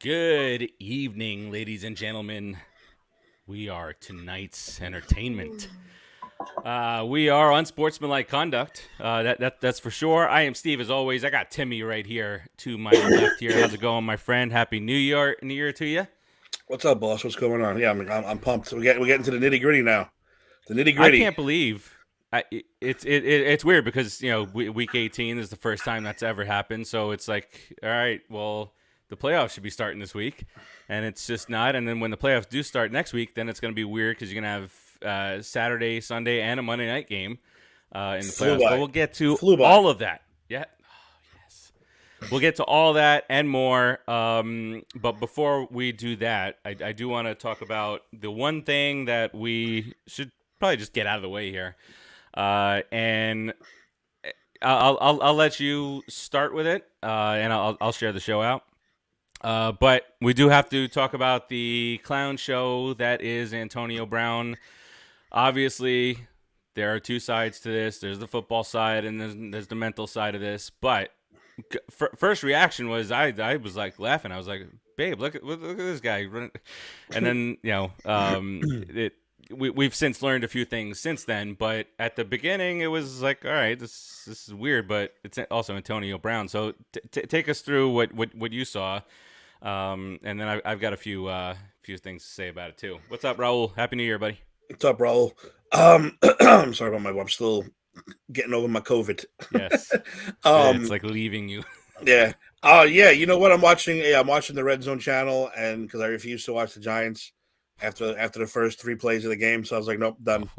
Good evening, ladies and gentlemen. We are tonight's entertainment. We are Unsportsmanlike Conduct. That's for sure. I am Steve, as always. I got Timmy right here to my left here. How's it going, my friend? Happy New Year to you. What's up, boss? What's going on? Yeah, I'm pumped. We're getting to the nitty gritty now. The nitty I gritty. can't believe it's weird because week 18 is the first time that's ever happened. So it's like, all right, well, the playoffs should be starting this week, and it's just not. And then when the playoffs do start next week, then it's going to be weird because you're going to have Saturday, Sunday, and a Monday night game in the playoffs. But we'll get to all of that. Yeah. Oh, yes. We'll get to all that and more. But before we do that, I do want to talk about the one thing that we should probably just get out of the way here. And I'll let you start with it, and I'll share the show out. But we do have to talk about the clown show that is Antonio Brown. Obviously, there are two sides to this. There's the football side, and there's the mental side of this. But first reaction was I was like laughing. I was like, "Babe, look at this guy!" And then we've since learned a few things since then. But at the beginning, it was like, all right, this is weird, but it's also Antonio Brown. So take us through what you saw. And then I've got a few things to say about it too. What's up, Raul? Happy New Year, buddy. What's up, Raul? I'm sorry about I'm still getting over my COVID. Yes. It's like leaving you. Yeah. Yeah. You know what? I'm watching the Red Zone channel, and because I refuse to watch the Giants after the first three plays of the game, so I was like, nope, done.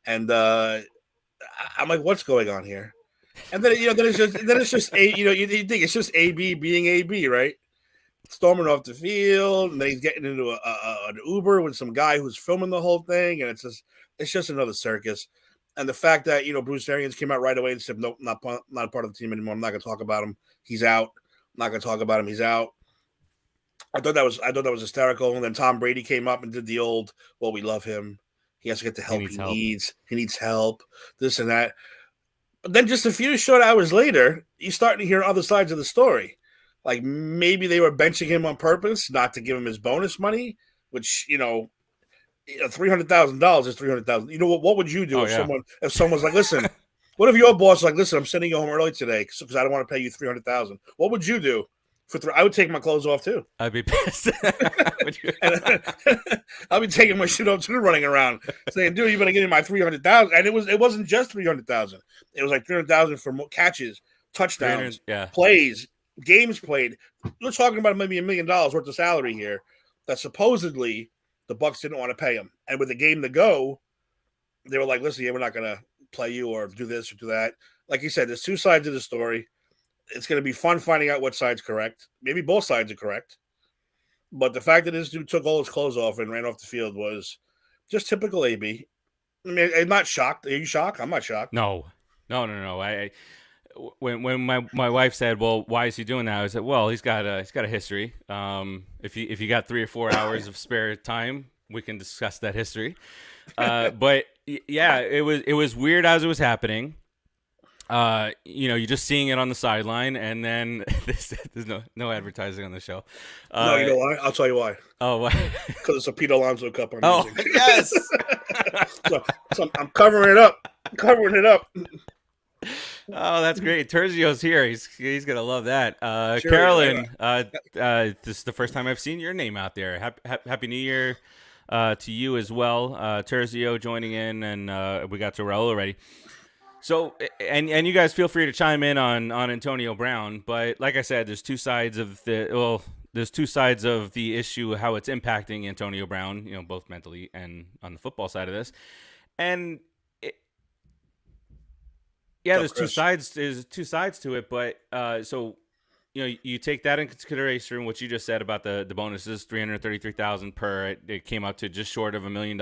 And I'm like, what's going on here? And then then it's just you think it's just AB being AB, right? Storming off the field, and then he's getting into an Uber with some guy who's filming the whole thing, and it's just another circus. And the fact that Bruce Arians came out right away and said, "Nope, not a part of the team anymore. I'm not going to talk about him. He's out. I'm not going to talk about him. He's out." I thought that was hysterical. And then Tom Brady came up and did the old, "Well, we love him. He has to get the help he needs. He needs help. This and that." But then just a few short hours later, you're starting to hear other sides of the story. Like maybe they were benching him on purpose, not to give him his bonus money, which $300,000 is $300,000. What would you do if someone's like, listen, what if your boss is like, listen, I'm sending you home early today because I don't want to pay you $300,000. What would you do? I would take my clothes off too. I'd be pissed. I'll be taking my shit off too, running around saying, "Dude, you better give me my $300,000." And it wasn't just $300,000. It was like $300,000 for catches, touchdowns, plays. Games played. We're talking about maybe $1 million worth of salary here that supposedly the Bucs didn't want to pay him. And with the game to go, they were like, listen, we're not going to play you or do this or do that. Like you said, there's two sides of the story. It's going to be fun finding out what side's correct. Maybe both sides are correct. But the fact that this dude took all his clothes off and ran off the field was just typical AB. I mean, I'm not shocked. Are you shocked? I'm not shocked. No. When my wife said, "Well, why is he doing that?" I said, "Well, he's got a history. If you got 3 or 4 hours of spare time, we can discuss that history." But yeah, it was weird as it was happening. You're just seeing it on the sideline, and then there's no advertising on the show. No, you know why? I'll tell you why. Oh, why? Because it's a Pete Alonso cup I'm using. Yes. so I'm covering it up. Oh, that's great. Terzio's here. He's gonna love that. Sure, Carolyn, this is the first time I've seen your name out there. Happy New Year to you as well. Terzio joining in, and we got Terrell already. So, and you guys feel free to chime in on Antonio Brown, but like I said, there's two sides of the issue, how it's impacting Antonio Brown, both mentally and on the football side of this, and. Yeah, there's two sides. There's two sides to it, but so you take that in consideration. What you just said about the bonuses, $333,000 per. It came out to just short of $1 million.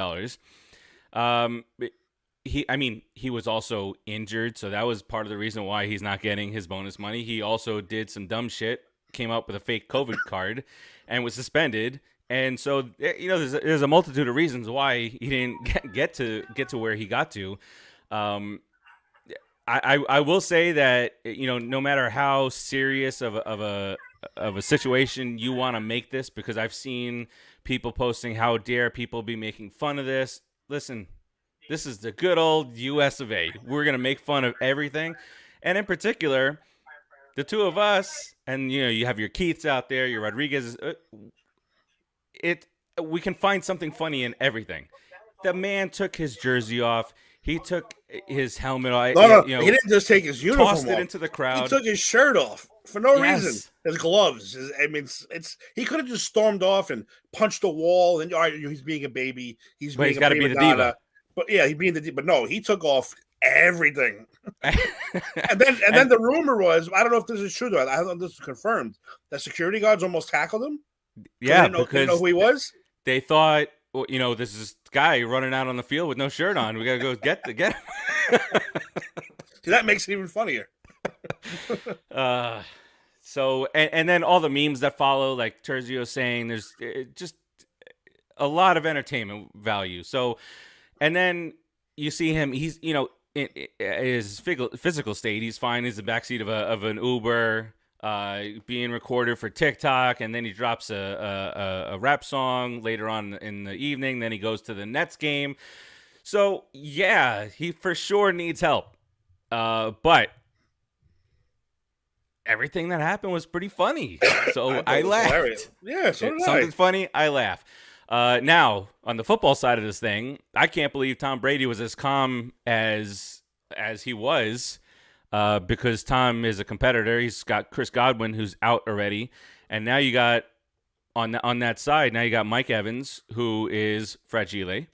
He was also injured, so that was part of the reason why he's not getting his bonus money. He also did some dumb shit, came up with a fake COVID card, and was suspended. And so there's a multitude of reasons why he didn't get to where he got to. I will say that no matter how serious of a of a situation you want to make this, because I've seen people posting, how dare people be making fun of this. Listen, this is the good old US of A. We're going to make fun of everything. And in particular, the two of us, and you have your Keiths out there, your Rodriguez, we can find something funny in everything. The man took his jersey off. He took his helmet off. No, he didn't just take his uniform tossed it off. into the crowd. He took his shirt off for no Yes. reason. His gloves. He could have just stormed off and punched a wall. And all right, he's being a baby. He's got to be the diva. But yeah, he's being the diva. But no, he took off everything. and then the rumor was, I don't know if this is true though. I don't know if this is confirmed, that security guards almost tackled him. Yeah, because they know who he was. They thought, well, this is guy running out on the field with no shirt on. We got to go get him. See, that makes it even funnier. So, and then all the memes that follow, like Terzio saying, there's just a lot of entertainment value. So, and then you see him, he's, in his physical state, he's fine. He's in the backseat of an Uber, being recorded for TikTok, and then he drops a rap song later on in the evening. Then he goes to the Nets game. So yeah, he for sure needs help. But everything that happened was pretty funny. So I laughed. Hilarious. Yeah, so did Something's funny, I laugh. Now on the football side of this thing, I can't believe Tom Brady was as calm as he was. Because Tom is a competitor. He's got Chris Godwin, who's out already. And now you got, on that side, now you got Mike Evans, who is fragile.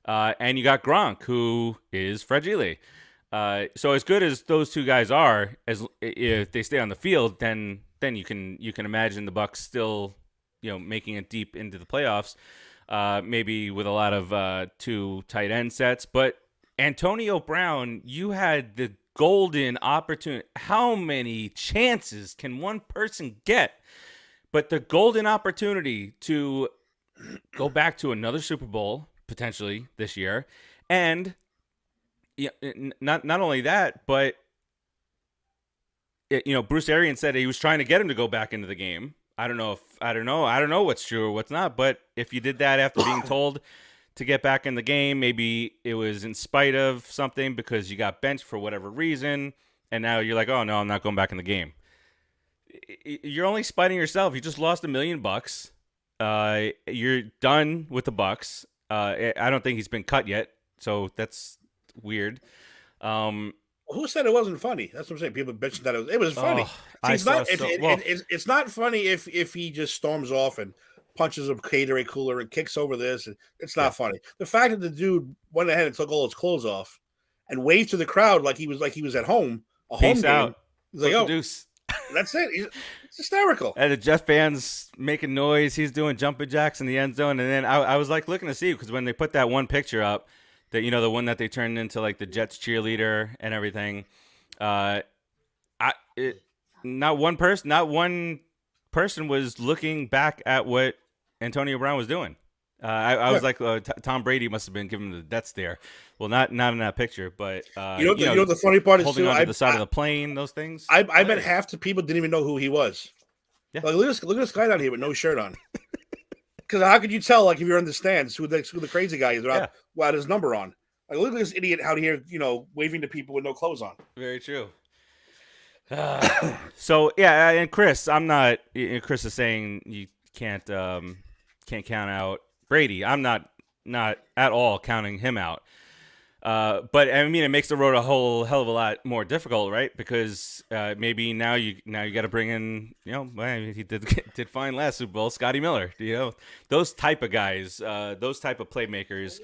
And you got Gronk, who is fragile. So as good as those two guys are, if they stay on the field, then you can imagine the Bucs still, making it deep into the playoffs, maybe with a lot of two tight end sets. But Antonio Brown, you had the golden opportunity. How many chances can one person get? But the golden opportunity to go back to another Super Bowl potentially this year, and not only that, but Bruce Arians said he was trying to get him to go back into the game. I don't know what's true or what's not. But if you did that after being told to get back in the game, maybe it was in spite of something because you got benched for whatever reason, and now you're like, oh no, I'm not going back in the game. You're only spiting yourself. You just lost $1 million. You're done with the Bucs. I don't think he's been cut yet, so that's weird. Who said it wasn't funny? That's what I'm saying. People bitching that it was funny. It's not funny if he just storms off and punches a Gatorade cooler and kicks over this. It's not funny. The fact that the dude went ahead and took all his clothes off and waved to the crowd like he was at home. Peace game. Out. He's like, deuce. That's it. It's hysterical. And the Jeff fans making noise. He's doing jumping jacks in the end zone. And then I was like looking to see, because when they put that one picture up, that the one that they turned into like the Jets cheerleader and everything, not one person was looking back at what Antonio Brown was doing. I was like, Tom Brady must have been giving him the death stare. Well, not in that picture, but you know the funny part is holding onto the side of the plane. Those things. I bet half the people didn't even know who he was. Yeah. Like, look at this guy down here with no shirt on. Because how could you tell, like, if you're in the stands, who the crazy guy is without his number on? Like, look at this idiot out here, waving to people with no clothes on. Very true. So yeah, and Chris, Chris is saying you can't count out Brady. I'm not at all counting him out. But I mean, it makes the road a whole hell of a lot more difficult, right? Because maybe now you got to bring in, he did fine last Super Bowl, Scotty Miller, those type of guys, those type of playmakers.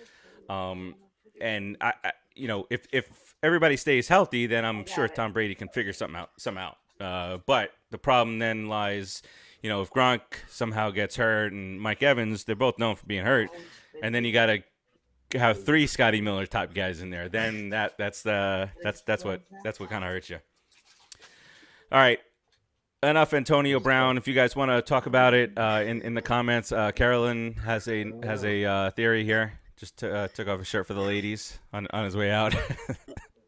And I if everybody stays healthy, then I'm sure Tom Brady can figure something out. But the problem then lies, if Gronk somehow gets hurt and Mike Evans, they're both known for being hurt, and then you got to have 3 Scotty Miller type guys in there. Then that's what kind of hurts you. All right, enough Antonio Brown. If you guys want to talk about it in the comments, Carolyn has a theory here. Just took off his shirt for the ladies on his way out.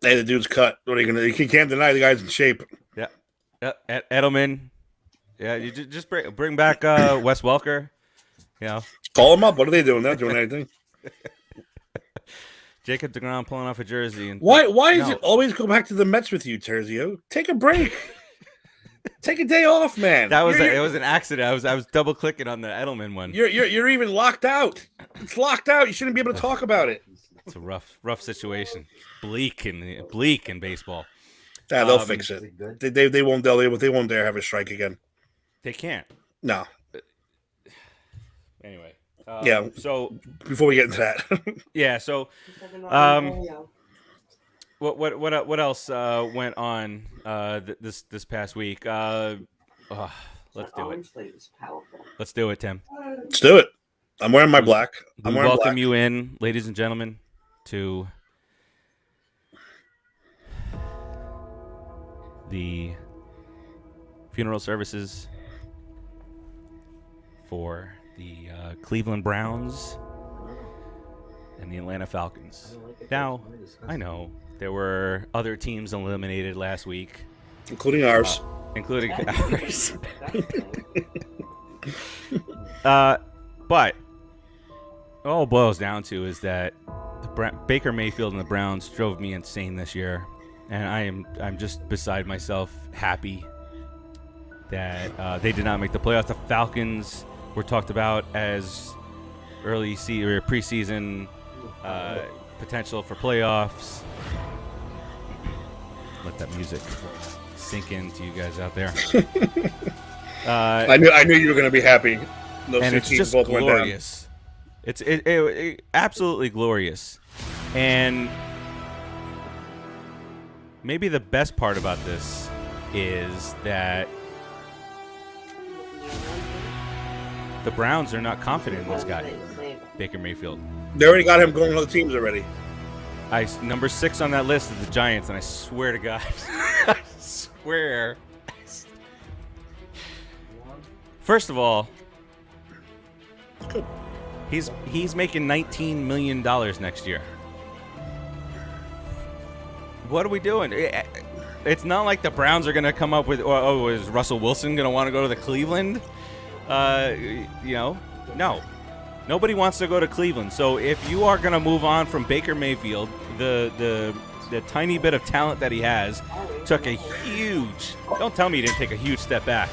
Hey, the dude's cut. What are you gonna? You can't deny the guy's in shape. Yeah. Edelman Yeah, you just bring back Wes Welker. You know, Call them up. What are they doing? They're not doing anything. Jacob DeGrom pulling off a jersey. Why is no. it always go back to the Mets with you, Terzio? Take a break. Take a day off, man. It was an accident. I was double clicking on the Edelman one. You're even locked out. It's locked out. You shouldn't be able to talk about it. It's a rough situation. Bleak in baseball. Yeah, they'll fix it. They won't dare have a strike again. They can't. No. Anyway. Yeah. So before we get into that. Yeah. So, what else went on this past week? Let's do it. Let's do it, Tim. Let's do it. I'm wearing my black. We welcome you in, ladies and gentlemen, to the funeral services for the Cleveland Browns and the Atlanta Falcons. Now, I know there were other teams eliminated last week. Including ours. Including ours. But all it boils down to is that Baker Mayfield and the Browns drove me insane this year. And I'm just beside myself happy that they did not make the playoffs. The Falcons were talked about as preseason potential for playoffs. Let that music sink into you guys out there. I knew you were going to be happy. And it's just glorious. It's absolutely glorious. And maybe the best part about this is that the Browns are not confident in this guy, Baker Mayfield. They already got him going on the teams already. Number 6 on that list is the Giants, and I swear to God, I swear. First of all, he's making $19 million next year. What are we doing? It's not like the Browns are going to come up with, is Russell Wilson going to want to go to the Cleveland? No. Nobody wants to go to Cleveland. So if you are going to move on from Baker Mayfield, the tiny bit of talent that he has took a huge, don't tell me he didn't take a huge step back.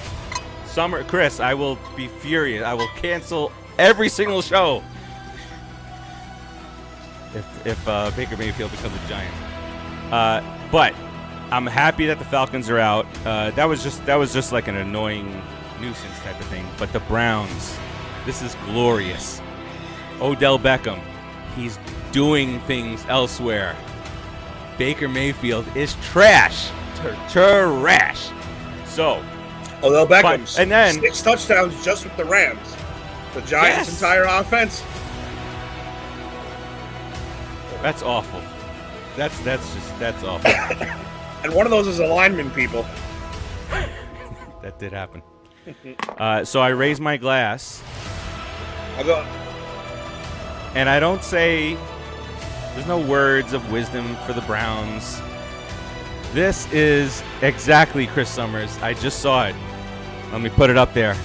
Chris, I will be furious. I will cancel every single show if Baker Mayfield becomes a Giant. But I'm happy that the Falcons are out. That was just like an annoying nuisance type of thing. But the Browns, this is glorious. Odell Beckham, he's doing things elsewhere. Baker Mayfield is trash. Trash. So, Odell Beckham, and then 6 touchdowns just with the Rams. The Giants' entire offense. That's awful. That's awful. And one of those is a lineman, people. That did happen. So I raise my glass. I'll go. And I don't say, there's no words of wisdom for the Browns. This is exactly Chris Summers. I just saw it. Let me put it up there.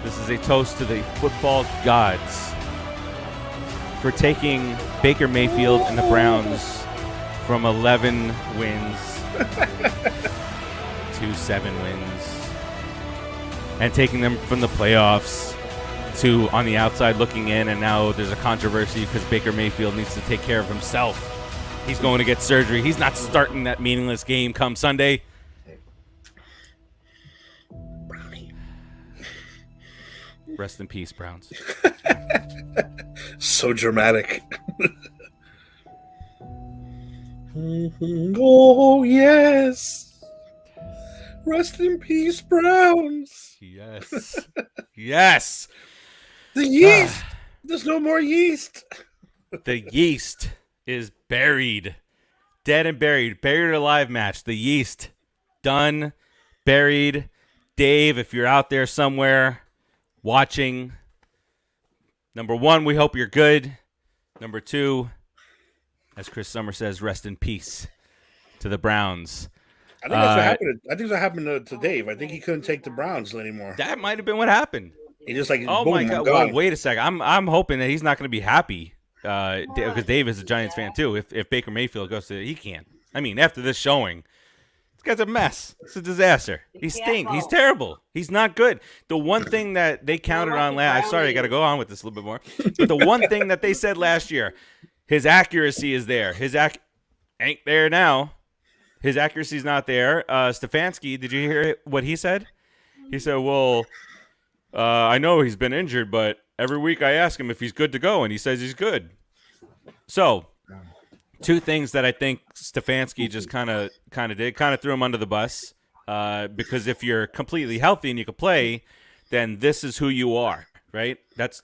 This is a toast to the football gods for taking Baker Mayfield and the Browns from 11 wins to 7 wins and taking them from the playoffs to on the outside looking in, and now there's a controversy because Baker Mayfield needs to take care of himself. He's going to get surgery. He's not starting that meaningless game come Sunday. Brownie. Rest in peace, Browns. So dramatic. Oh, yes. Rest in peace, Browns. Yes. Yes. The yeast. There's no more yeast. The yeast is buried. Dead and buried. Buried or alive match. The yeast. Done. Buried. Dave, if you're out there somewhere watching, number 1, we hope you're good. Number 2, as Chris Summer says, rest in peace to the Browns. I think that's what happened. I think that happened to Dave. I think he couldn't take the Browns anymore. That might have been what happened. He just like, oh boom, my I'm God! gone. Well, wait a second. I'm hoping that he's not going to be happy because Dave is a Giants fan too. If Baker Mayfield goes to, he can't. I mean, after this showing, this guy's a mess. It's a disaster. He stinks. He's terrible. He's not good. The one thing that they counted on last. Sorry, I got to go on with this a little bit more. But the one thing that they said last year, his accuracy is there. Ain't there now. His accuracy's not there. Stefanski, did you hear what he said? He said, well, I know he's been injured, but every week I ask him if he's good to go, and he says he's good. So, two things that I think Stefanski just kind of threw him under the bus, because if you're completely healthy and you can play, then this is who you are, right? That's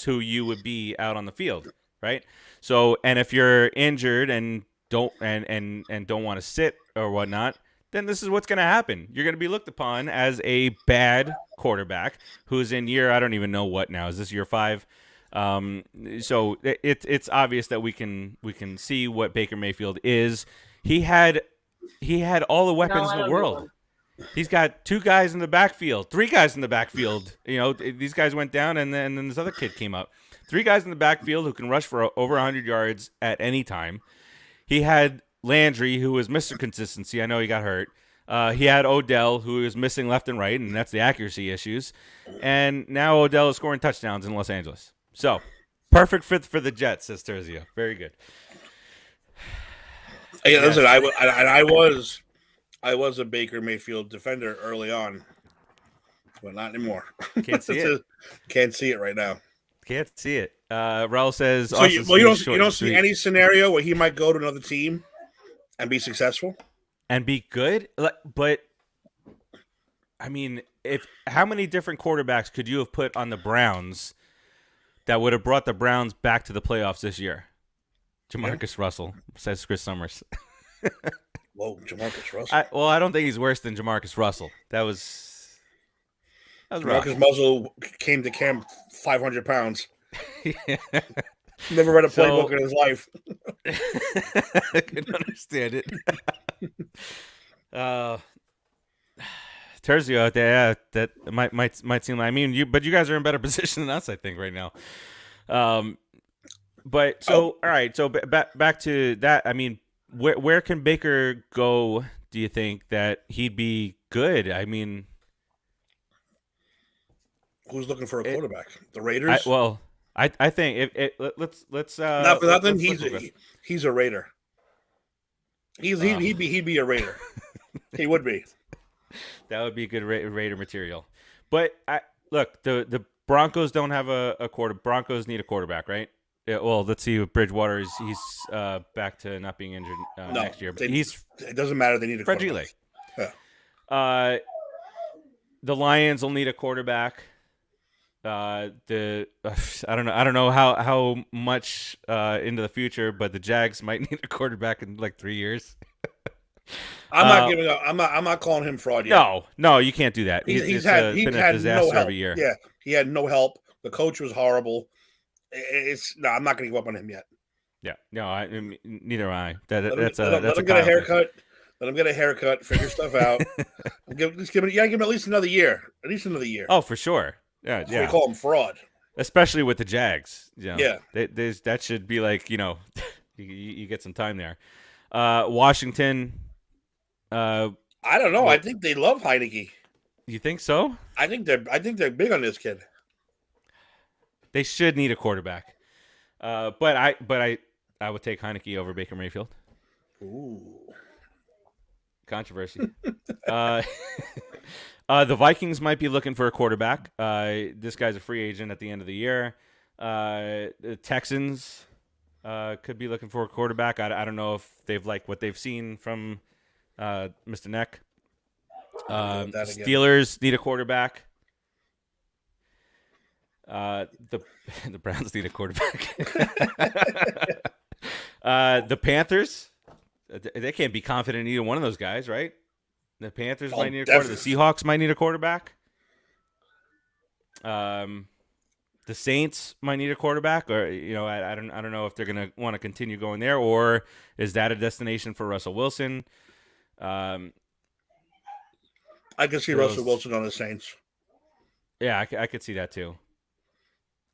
who you would be out on the field, right? So, and if you're injured and don't want to sit or whatnot, then this is what's going to happen. You're going to be looked upon as a bad quarterback who's in year, I don't even know what now. Is this year 5? So it's obvious that we can see what Baker Mayfield is. He had all the weapons in the world. He's got 2 guys in the backfield, 3 guys in the backfield. You know, these guys went down, and then this other kid came up. 3 guys in the backfield who can rush for over 100 yards at any time. He had Landry, who was Mr. Consistency. I know he got hurt. He had Odell, who is missing left and right, and that's the accuracy issues. And now Odell is scoring touchdowns in Los Angeles. So, perfect fit for the Jets, says Terzio. Very good. Yeah, listen, I was a Baker Mayfield defender early on, but not anymore. Can't see it. Can't see it right now. Can't see it. Raul says, so you don't see any scenario where he might go to another team and be successful and be good. But I mean, how many different quarterbacks could you have put on the Browns that would have brought the Browns back to the playoffs this year? Jamarcus Russell, says Chris Summers. Whoa, Jamarcus Russell. I don't think he's worse than Jamarcus Russell. That was Jamarcus Russell came to camp 500 pounds. Never read a playbook in his life. I can understand it. Terzio out there, that might seem like, I mean, but you guys are in better position than us, I think, right now. But so, all right, so back to that. I mean, where can Baker go? Do you think that he'd be good? I mean, who's looking for a quarterback? The Raiders. I think let's not for nothing. He's a Raider. He'd be a Raider. He would be. That would be good Raider material. But look, the Broncos don't have a quarter. Broncos need a quarterback, right? Yeah, well, let's see. Bridgewater he's back to not being injured next year. But it doesn't matter. They need a quarterback. Yeah. The Lions will need a quarterback. I don't know how much into the future, but the Jags might need a quarterback in like 3 years. I'm not giving up. I'm not calling him fraud yet. No, you can't do that. He's had a disaster no help. every year. Yeah, he had no help. The coach was horrible. I'm not going to give up on him yet. Yeah, no, neither am I. Let him get a haircut. Let him get a haircut. Figure stuff out. Give him at least another year. At least another year. Oh, for sure. Yeah. We call him fraud, especially with the Jags. You know, yeah, that should be like, you get some time there. Washington. I don't know. I think they love Heineke. You think so? I think they're big on this kid. They should need a quarterback. But I would take Heineke over Baker Mayfield. Ooh. Controversy. The Vikings might be looking for a quarterback. This guy's a free agent at the end of the year. The Texans could be looking for a quarterback. I don't know if they've liked what they've seen from Mr. Neck. Steelers need a quarterback. The Browns need a quarterback. The Panthers, they can't be confident in either one of those guys, right? The Panthers might need a quarterback. The Seahawks might need a quarterback. The Saints might need a quarterback, or I don't know if they're gonna want to continue going there, or is that a destination for Russell Wilson? I can see for Russell those. Wilson on the Saints. Yeah, I could see that too.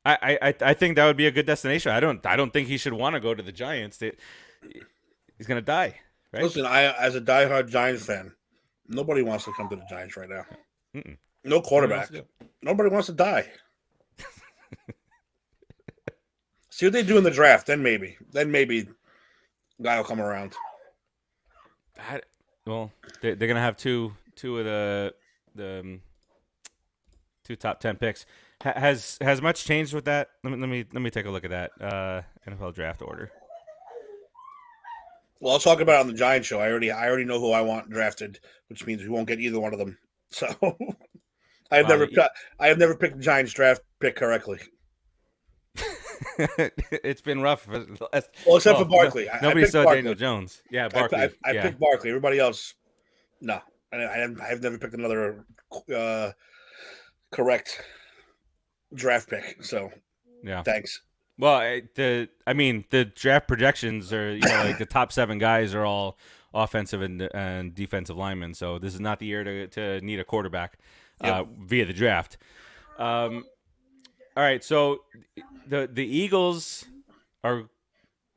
I think that would be a good destination. I don't think he should want to go to the Giants. He's gonna die, right? Listen, I as a diehard Giants fan, nobody wants to come to the Giants right now. Mm-mm. No Nobody wants quarterback. to do. Nobody wants to die. See what they do in the draft, then maybe guy will come around. Well, they're gonna have two of the two top 10 picks. Has much changed with that? Let me take a look at that NFL draft order. Well, I'll talk about it on the Giants show. I already know who I want drafted, which means we won't get either one of them. So I have never picked the Giants draft pick correctly. It's been rough. Well, except for Barkley. Nobody saw Barkley. Daniel Jones. Yeah, Barkley. I picked Barkley. Everybody else, no. I've never picked another correct draft pick. So, yeah. Thanks. Well, the draft projections are like the top 7 guys are all offensive and defensive linemen. So this is not the year to need a quarterback via the draft. All right, so the Eagles are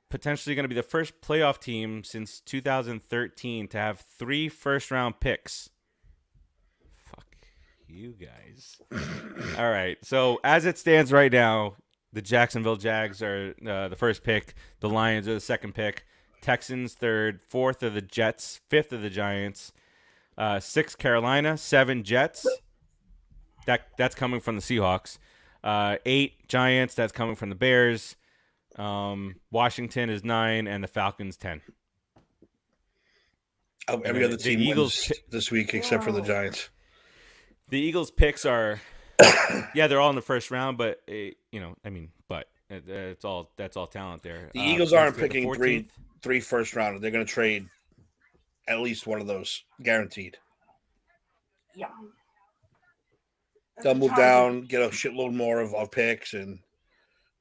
potentially going to be the first playoff team since 2013 to have 3 first-round picks. Fuck you guys. All right, so as it stands right now, the Jacksonville Jags are the first pick. The Lions are the second pick. Texans third. Fourth are the Jets. Fifth are the Giants. 6 Carolina. 7 Jets. That's coming from the Seahawks. 8 Giants. That's coming from the Bears. Washington is 9, and the Falcons 10. Every other team wins this week except for the Giants. The Eagles' picks are, they're all in the first round, but that's all talent there. The Eagles aren't picking three first rounders. They're going to trade at least one of those, guaranteed. Yeah. They'll move down, get a shitload more of picks, and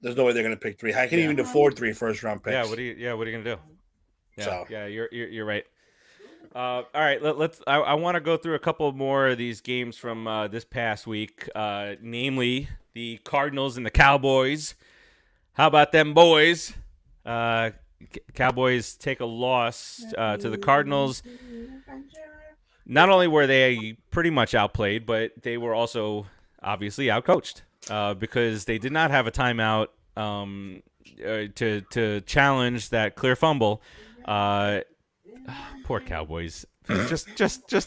there's no way they're going to pick 3. I can't even afford 3 first round picks. Yeah, what are you going to do? Yeah, so. Yeah, you're right. All right, let's. I want to go through a couple more of these games from this past week, namely the Cardinals and the Cowboys. How about them boys? Cowboys take a loss to the Cardinals. Not only were they pretty much outplayed, but they were also obviously outcoached because they did not have a timeout to challenge that clear fumble. Poor Cowboys. Just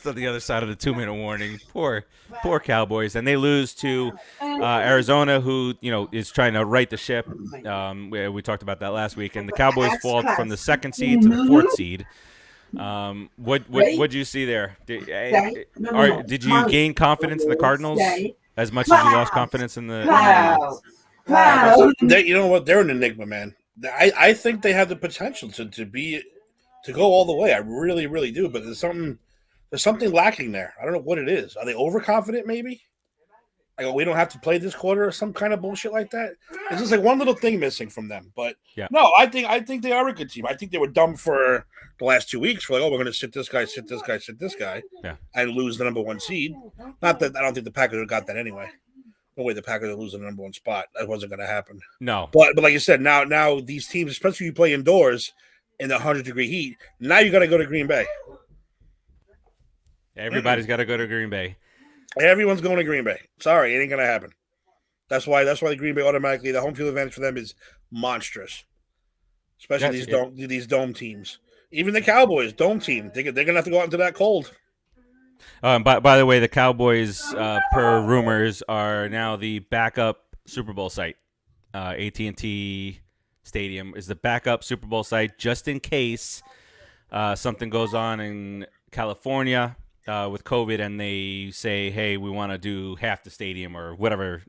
on the other side of the 2-minute warning. Poor Cowboys, and they lose to Arizona, who is trying to right the ship. We talked about that last week, and the Cowboys fall from the 2nd seed to the 4th seed. What'd you see there? Did you gain confidence in the Cardinals as much as you lost confidence in the? You know what? They're an enigma, man. I think they have the potential to go all the way. I really, really do. But there's something lacking there. I don't know what it is. Are they overconfident? Maybe. Like, we don't have to play this quarter or some kind of bullshit like that. It's just like one little thing missing from them. But no, I think they are a good team. I think they were dumb for the last 2 weeks. For like, we're going to sit this guy, and lose the number 1 seed. Not that I don't think the Packers got that anyway. No way the Packers are losing the number 1 spot. That wasn't going to happen. No. But like you said, now these teams, especially if you play indoors in the 100-degree heat, now you got to go to Green Bay. Everybody's got to go to Green Bay. Everyone's going to Green Bay. Sorry, it ain't going to happen. That's why the Green Bay automatically, the home field advantage for them is monstrous. Especially these dome teams. Even the Cowboys, dome team, they're going to have to go out into that cold. By the way, the Cowboys, per rumors, are now the backup Super Bowl site. AT&T Stadium is the backup Super Bowl site just in case something goes on in California with COVID and they say, hey, we want to do half the stadium or whatever,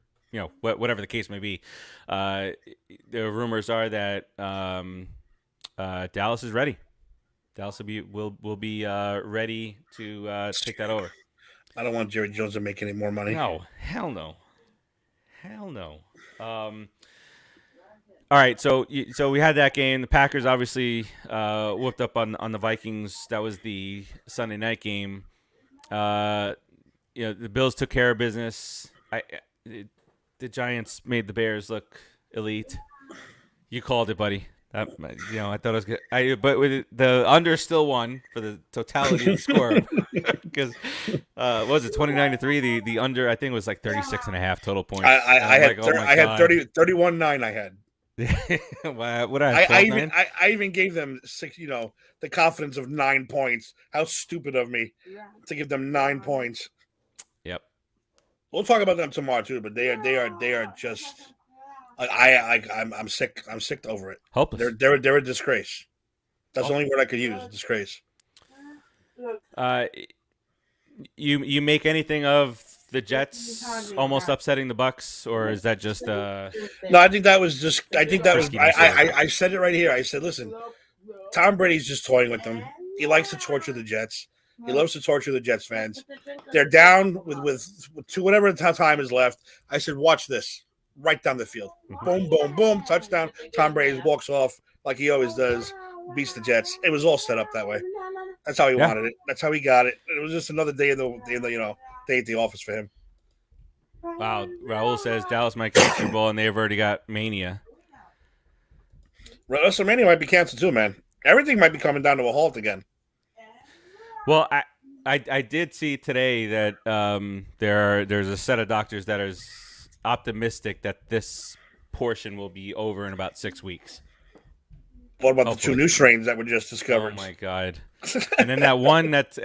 whatever the case may be. The rumors are that Dallas is ready. Dallas will be ready to take that over. I don't want Jerry Jones to make any more money. No, hell no. All right, so we had that game. The Packers obviously whooped up on the Vikings. That was the Sunday night game. the Bills took care of business. The Giants made the Bears look elite. You called it, buddy. I thought it was good. But with the under still won for the totality of the score because what was it 29-3? The under I think was like 36.5 total points. I had oh my I had God. 31-9. I had. What I even gave them 6. The confidence of 9 points. How stupid of me to give them 9 points. Yep. We'll talk about them tomorrow too, but they are just. I'm sick. I'm sick over it. Hopeless. They're a disgrace. That's the only word I could use. Disgrace. You make anything of the Jets almost upsetting the Bucks, or is that just No, I think that was just. I think that was. I said it right here. I said, listen, Tom Brady's just toying with them. He likes to torture the Jets. He loves to torture the Jets fans. They're down with whatever time is left. I said, watch this. Right down the field. Boom, boom, boom. Touchdown. Tom Brady walks off like he always does. Beats the Jets. It was all set up that way. That's how he wanted it. That's how he got it. It was just another day in the day at the office for him. Wow. Raul says Dallas might get Super Bowl and they've already got Mania. WrestleMania might be canceled too, man. Everything might be coming down to a halt again. Well, I did see today that there's a set of doctors that is optimistic that this portion will be over in about 6 weeks. What about the 2 new strains that were just discovered? Oh my God! And then that one that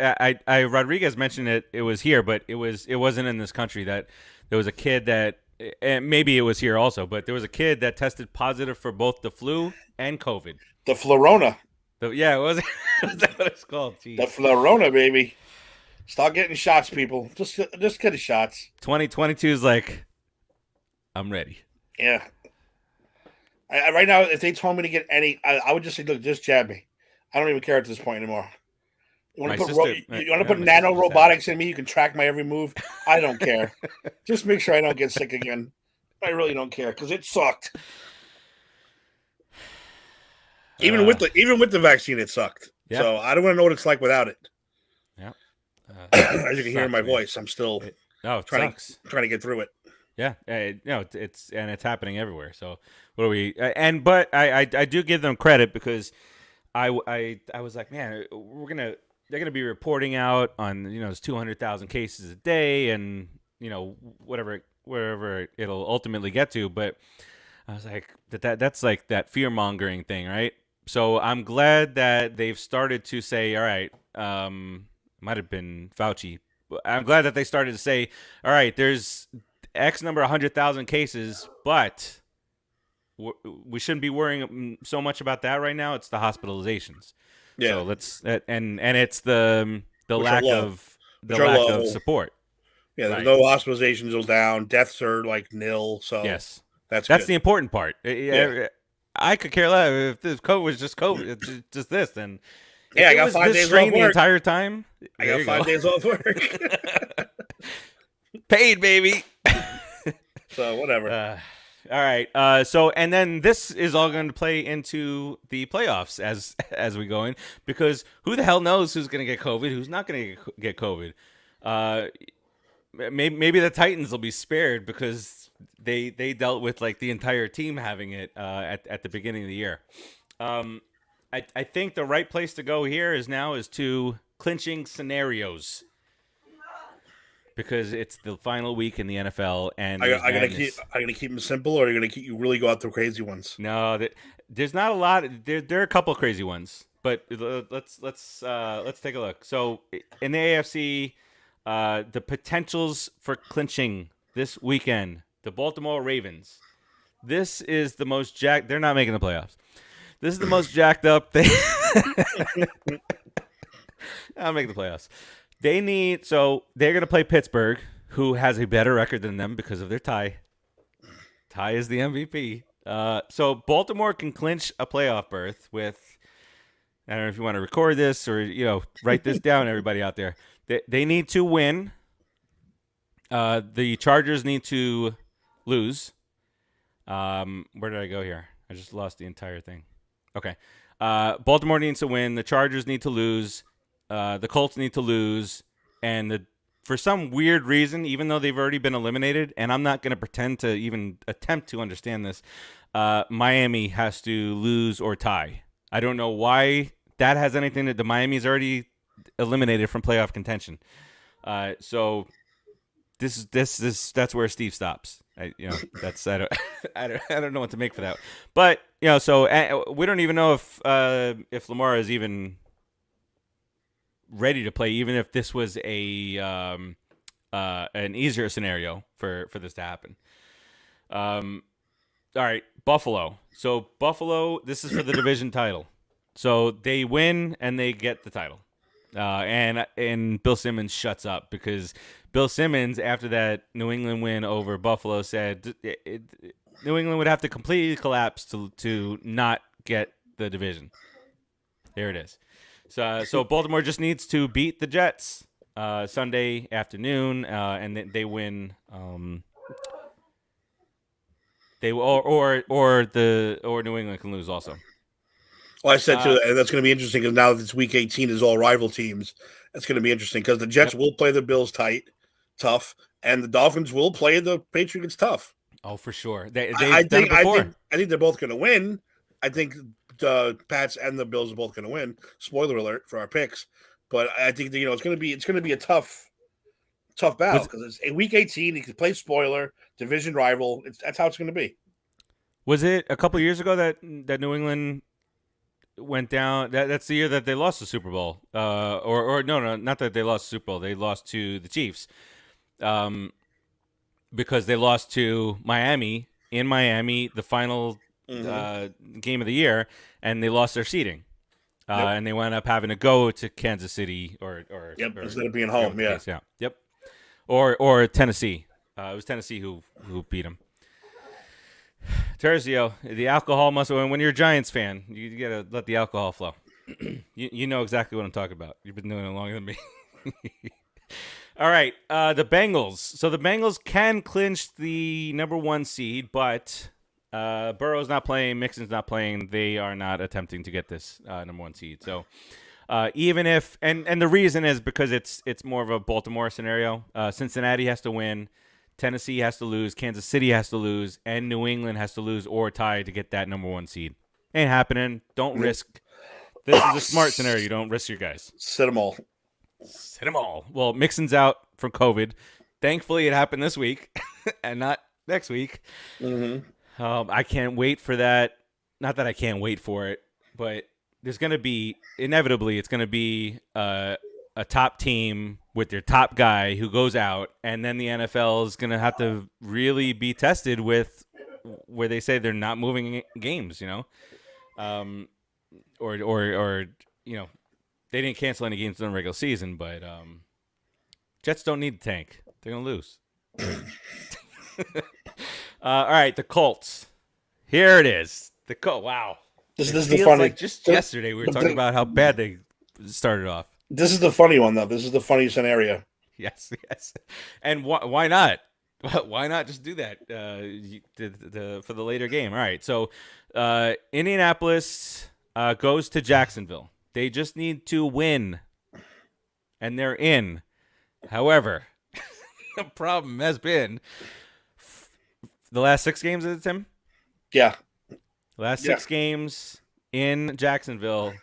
I Rodriguez mentioned it was here, but it wasn't in this country. That there was a kid that, and maybe it was here also, but there was a kid that tested positive for both the flu and COVID. The Florona. Yeah, was that what it's called? Jeez. The Florona, baby. Start getting shots, people. Just get the shots. 2022 is like, I'm ready. Yeah. Right now, if they told me to get any, I would just say, look, just jab me. I don't even care at this point anymore. You want to put nano robotics in me? You can track my every move. I don't care. Just make sure I don't get sick again. I really don't care because it sucked. Even with the vaccine, it sucked. Yeah. So I don't want to know what it's like without it. Yeah. As you can hear in my voice, I'm still trying to get through it. Yeah, it's happening everywhere. So what do we? But I do give them credit because I was like, man, they're gonna be reporting out on there's 200,000 cases a day and wherever it'll ultimately get to. But I was like that's like that fear mongering thing, right? So I'm glad that they've started to say, all right, might have been Fauci. I'm glad that they started to say, all right, there's X number 100,000 cases, but we shouldn't be worrying so much about that right now. It's the hospitalizations. Yeah. So let's and it's the lack of support. Yeah, there's no hospitalizations are down. Deaths are like nil. So yes, that's the important part. Yeah. I could care less if this COVID was just COVID. It's just this. Then I got 5 days off work the entire time. I got 5 days off work. Paid, baby. So whatever. All right. So and then this is all going to play into the playoffs as we go in because who the hell knows who's going to get COVID, who's not going to get COVID. Maybe the Titans will be spared because they dealt with like the entire team having it at the beginning of the year. I think the right place to go here is to clinching scenarios. Because it's the final week in the NFL, and are you gonna keep them simple, or are you gonna really go out the crazy ones? No, there's not a lot. There are a couple of crazy ones, but let's take a look. So in the AFC, the potentials for clinching this weekend, the Baltimore Ravens. This is the most jacked. They're not making the playoffs. This is the most jacked up thing. I'll make the playoffs. They're going to play Pittsburgh, who has a better record than them because of their tie. Tie is the MVP. So Baltimore can clinch a playoff berth with, I don't know if you want to record this or, write this down, everybody out there. They need to win. The Chargers need to lose. Where did I go here? I just lost the entire thing. Okay. Baltimore needs to win. The Chargers need to lose. The Colts need to lose, and the for some weird reason, even though they've already been eliminated, and I'm not going to pretend to even attempt to understand this, Miami has to lose or tie. I don't know why that has anything to do. Miami's already eliminated from playoff contention. So that's where Steve stops. I don't know what to make for that. But so we don't even know if Lamar is even ready to play, even if this was an easier scenario for this to happen. All right, Buffalo. So Buffalo, this is for the division title. So they win and they get the title. And Bill Simmons shuts up because Bill Simmons, after that New England win over Buffalo, said New England would have to completely collapse to not get the division. There it is. So Baltimore just needs to beat the Jets Sunday afternoon, and they win. Or New England can lose also. Well, I said too, and that's going to be interesting because now that it's Week 18 is all rival teams. That's going to be interesting because the Jets will play the Bills tough, and the Dolphins will play the Patriots tough. Oh, for sure. I think they're both going to win. I think the Pats and the Bills are both going to win. Spoiler alert for our picks, but I think that, it's going to be a tough battle because it's in Week 18. You can play spoiler division rival. That's how it's going to be. Was it a couple of years ago that New England went down? That's the year that they lost the Super Bowl. Or no, not that they lost the Super Bowl. They lost to the Chiefs. Because they lost to Miami in Miami, the final game of the year, and they lost their seeding. And they wound up having to go to Kansas City or instead of being home. Yeah. Yep. Or Tennessee. It was Tennessee who beat them. Terzio, the alcohol must. When you're a Giants fan, you gotta let the alcohol flow. you know exactly what I'm talking about. You've been doing it longer than me. All right, the Bengals. So the Bengals can clinch the number 1 seed, but Burrow's not playing, Mixon's not playing. They are not attempting to get this number 1 seed. So even if and the reason is because it's more of a Baltimore scenario. Cincinnati has to win. Tennessee has to lose, Kansas City has to lose, and New England has to lose or tie to get that number 1 seed. Ain't happening. Don't risk. This is a smart scenario. You don't risk your guys. Sit them all. Well, Mixon's out from COVID. Thankfully, it happened this week and not next week. Mm-hmm. I can't wait for that. Not that I can't wait for it, but there's going to be, inevitably, it's going to be a top team with their top guy who goes out, and then the NFL is going to have to really be tested with where they say they're not moving games, or they didn't cancel any games during the regular season, but Jets don't need to tank. They're going to lose. All right, the Colts. Here it is. The Colts. Wow. This is the funny. Like just yesterday we were talking about how bad they started off. This is the funny one, though. This is the funny scenario. Yes. And why not? Why not just do that for the later game? All right. So Indianapolis goes to Jacksonville. They just need to win, and they're in. However, the problem has been the last 6 games, is it, Tim? Yeah. The last 6 games in Jacksonville,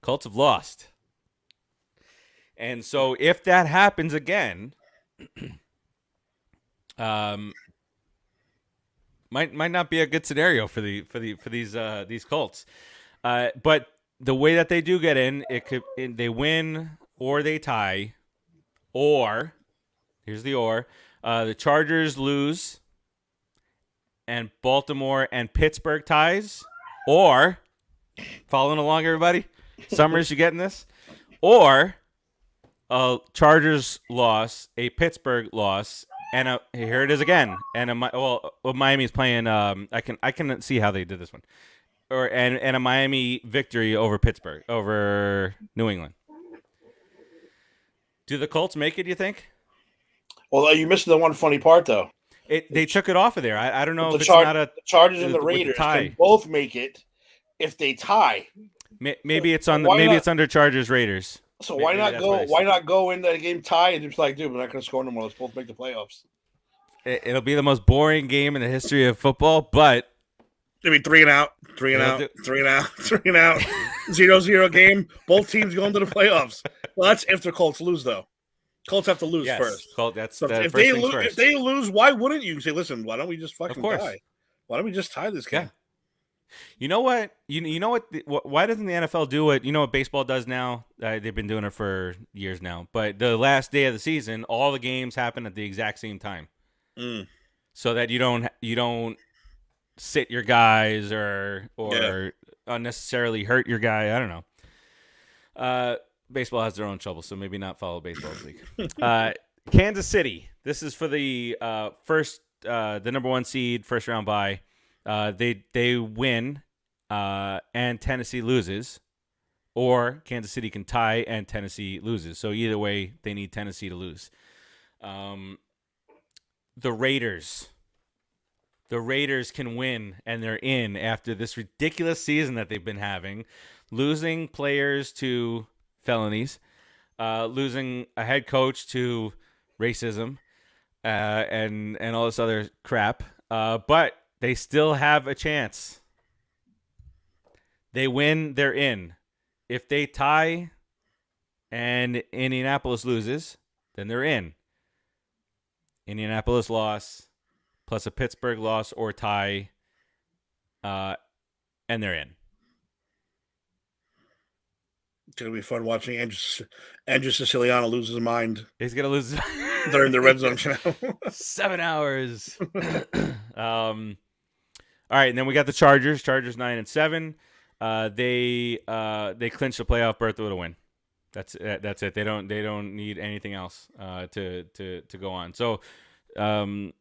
Colts have lost. And so if that happens again, might not be a good scenario for these Colts. But the way that they do get in, they win or they tie, or here's the or the Chargers lose and Baltimore and Pittsburgh ties, or following along, everybody, Summers, you getting this? Or a Chargers loss, a Pittsburgh loss, and here it is again. And Miami's playing. I can see how they did this one, and a Miami victory over Pittsburgh, over New England. Do the Colts make it? You think? Well, you're missing the one funny part though. They took it off of there. I don't know if the it's not a the Chargers and the Raiders can both make it if they tie. Maybe it's on. Maybe it's under Chargers Raiders. So why not that's go? what Why not go in that game tie and just like, dude, we're not going to score no more. Let's both make the playoffs. It'll be the most boring game in the history of football, but It'll be 3 and out, 3 and out, 3 and out, 3 and out, 0-0 game. Both teams going to the playoffs. Well, that's if the Colts lose, though. Colts have to lose first. That's so the if first they things lose, first. if they lose, why wouldn't you say, listen? Why don't we just fucking tie? Why don't we just tie this game? Yeah. You know what? You know what? Why doesn't the NFL do it? You know what baseball does now? They've been doing it for years now. But the last day of the season, all the games happen at the exact same time, so that you don't sit your guys or unnecessarily hurt your guy. I don't know. Baseball has their own trouble, so maybe not follow baseball's league. Kansas City. This is for the the number 1 seed, first round bye. They win, and Tennessee loses, or Kansas City can tie and Tennessee loses. So either way, they need Tennessee to lose. The Raiders can win, and they're in after this ridiculous season that they've been having, losing players to felonies, losing a head coach to racism, and all this other crap. But they still have a chance. They win, they're in. If they tie and Indianapolis loses, then they're in. Indianapolis loss plus a Pittsburgh loss or tie, and they're in. It's going to be fun watching Andrew Siciliano lose his mind. He's going to lose during the red zone channel. 7 hours. All right, and then we got the Chargers. Chargers 9-7. They clinched the playoff berth with a win. That's it. They don't need anything else to go on. So, and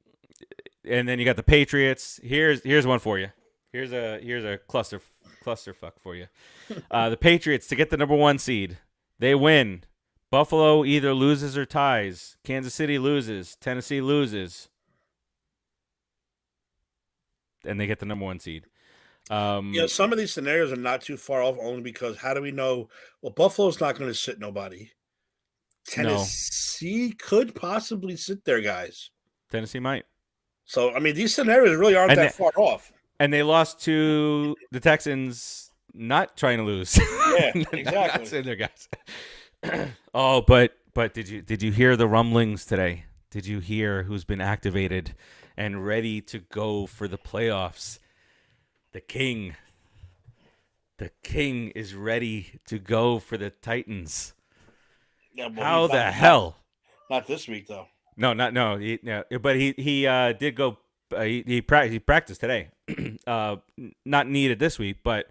then you got the Patriots. Here's one for you. Here's a clusterfuck for you. The Patriots to get the number 1 seed. They win. Buffalo either loses or ties. Kansas City loses. Tennessee loses. And they get the number 1 seed. Some of these scenarios are not too far off, only because how do we know? Well, Buffalo's not going to sit nobody. Tennessee could possibly sit their guys. Tennessee might. So, I mean, these scenarios really aren't that far off. And they lost to the Texans not trying to lose. Yeah, exactly. Not sitting their guys. Oh, but did you hear the rumblings today? Did you hear who's been activated and ready to go for the playoffs? The King. The King is ready to go for the Titans. Yeah, how the hell? Not this week, though. No. But he did go. He practiced today. Not needed this week, but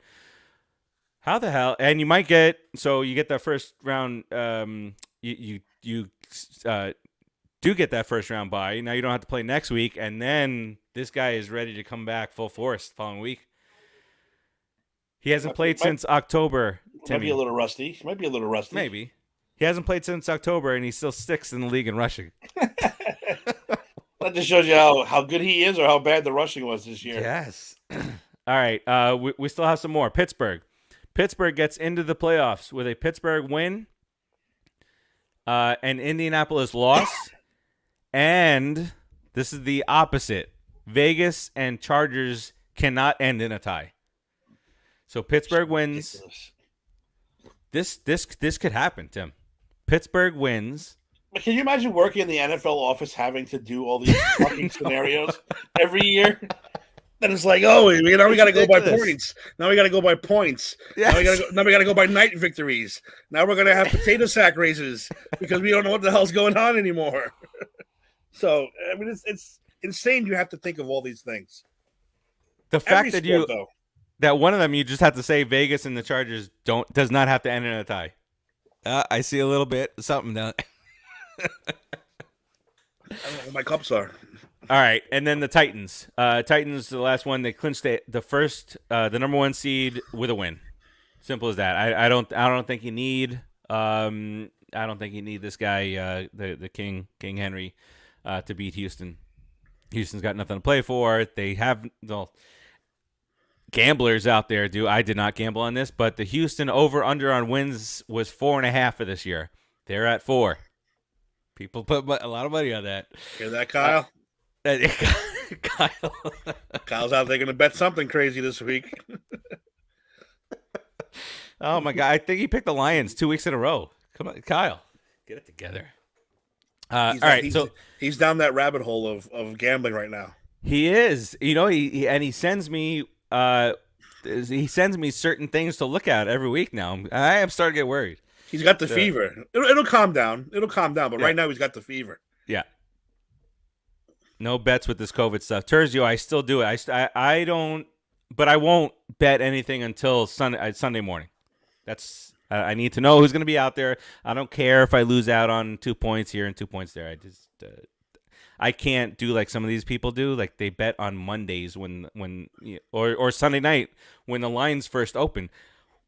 how the hell? And you might get that first round. You do get that first round bye. Now you don't have to play next week, and then this guy is ready to come back full force the following week. He hasn't played since October. Might be a little rusty. Maybe. He hasn't played since October, and he's still 6th in the league in rushing. That just shows you how good he is or how bad the rushing was this year. Yes. All right. We still have some more. Pittsburgh. Pittsburgh gets into the playoffs with a Pittsburgh win, an Indianapolis loss, and this is the opposite. Vegas and Chargers cannot end in a tie. So Pittsburgh wins. This could happen, Tim. Pittsburgh wins. Can you imagine working in the NFL office having to do all these fucking scenarios every year? Then it's like, now we got to go by points. Now we got to go by points. Yes. Now we got to go by night victories. Now we're gonna have potato sack races because we don't know what the hell's going on anymore. So I mean, it's insane. You have to think of all these things. The fact that one of them you just have to say Vegas and the Chargers does not have to end in a tie. I see a little bit something down. I don't know what my cups are. All right, and then the Titans. Titans, the last one, they clinched the number 1 seed with a win. Simple as that. I don't think you need. I don't think you need this guy, the King Henry, to beat Houston. Houston's got nothing to play for. They have gamblers out there do. I did not gamble on this, but the Houston over-under on wins was 4.5 for this year. They're at 4. People put a lot of money on that. Hear that, Kyle? Kyle. Kyle's out there going to bet something crazy this week. Oh, my God. I think he picked the Lions 2 weeks in a row. Come on, Kyle. Get it together. All right, he's down that rabbit hole of gambling right now. He is. You know, he sends me certain things to look at every week now. I am starting to get worried. He's got the fever. It'll calm down. But right now he's got the fever. Yeah. No bets with this COVID stuff. Terzio, I still do it. I don't, but I won't bet anything until Sunday morning. That's I need to know who's going to be out there. I don't care if I lose out on 2 points here and 2 points there. I can't do like some of these people do. Like they bet on Mondays or Sunday night when the lines first open.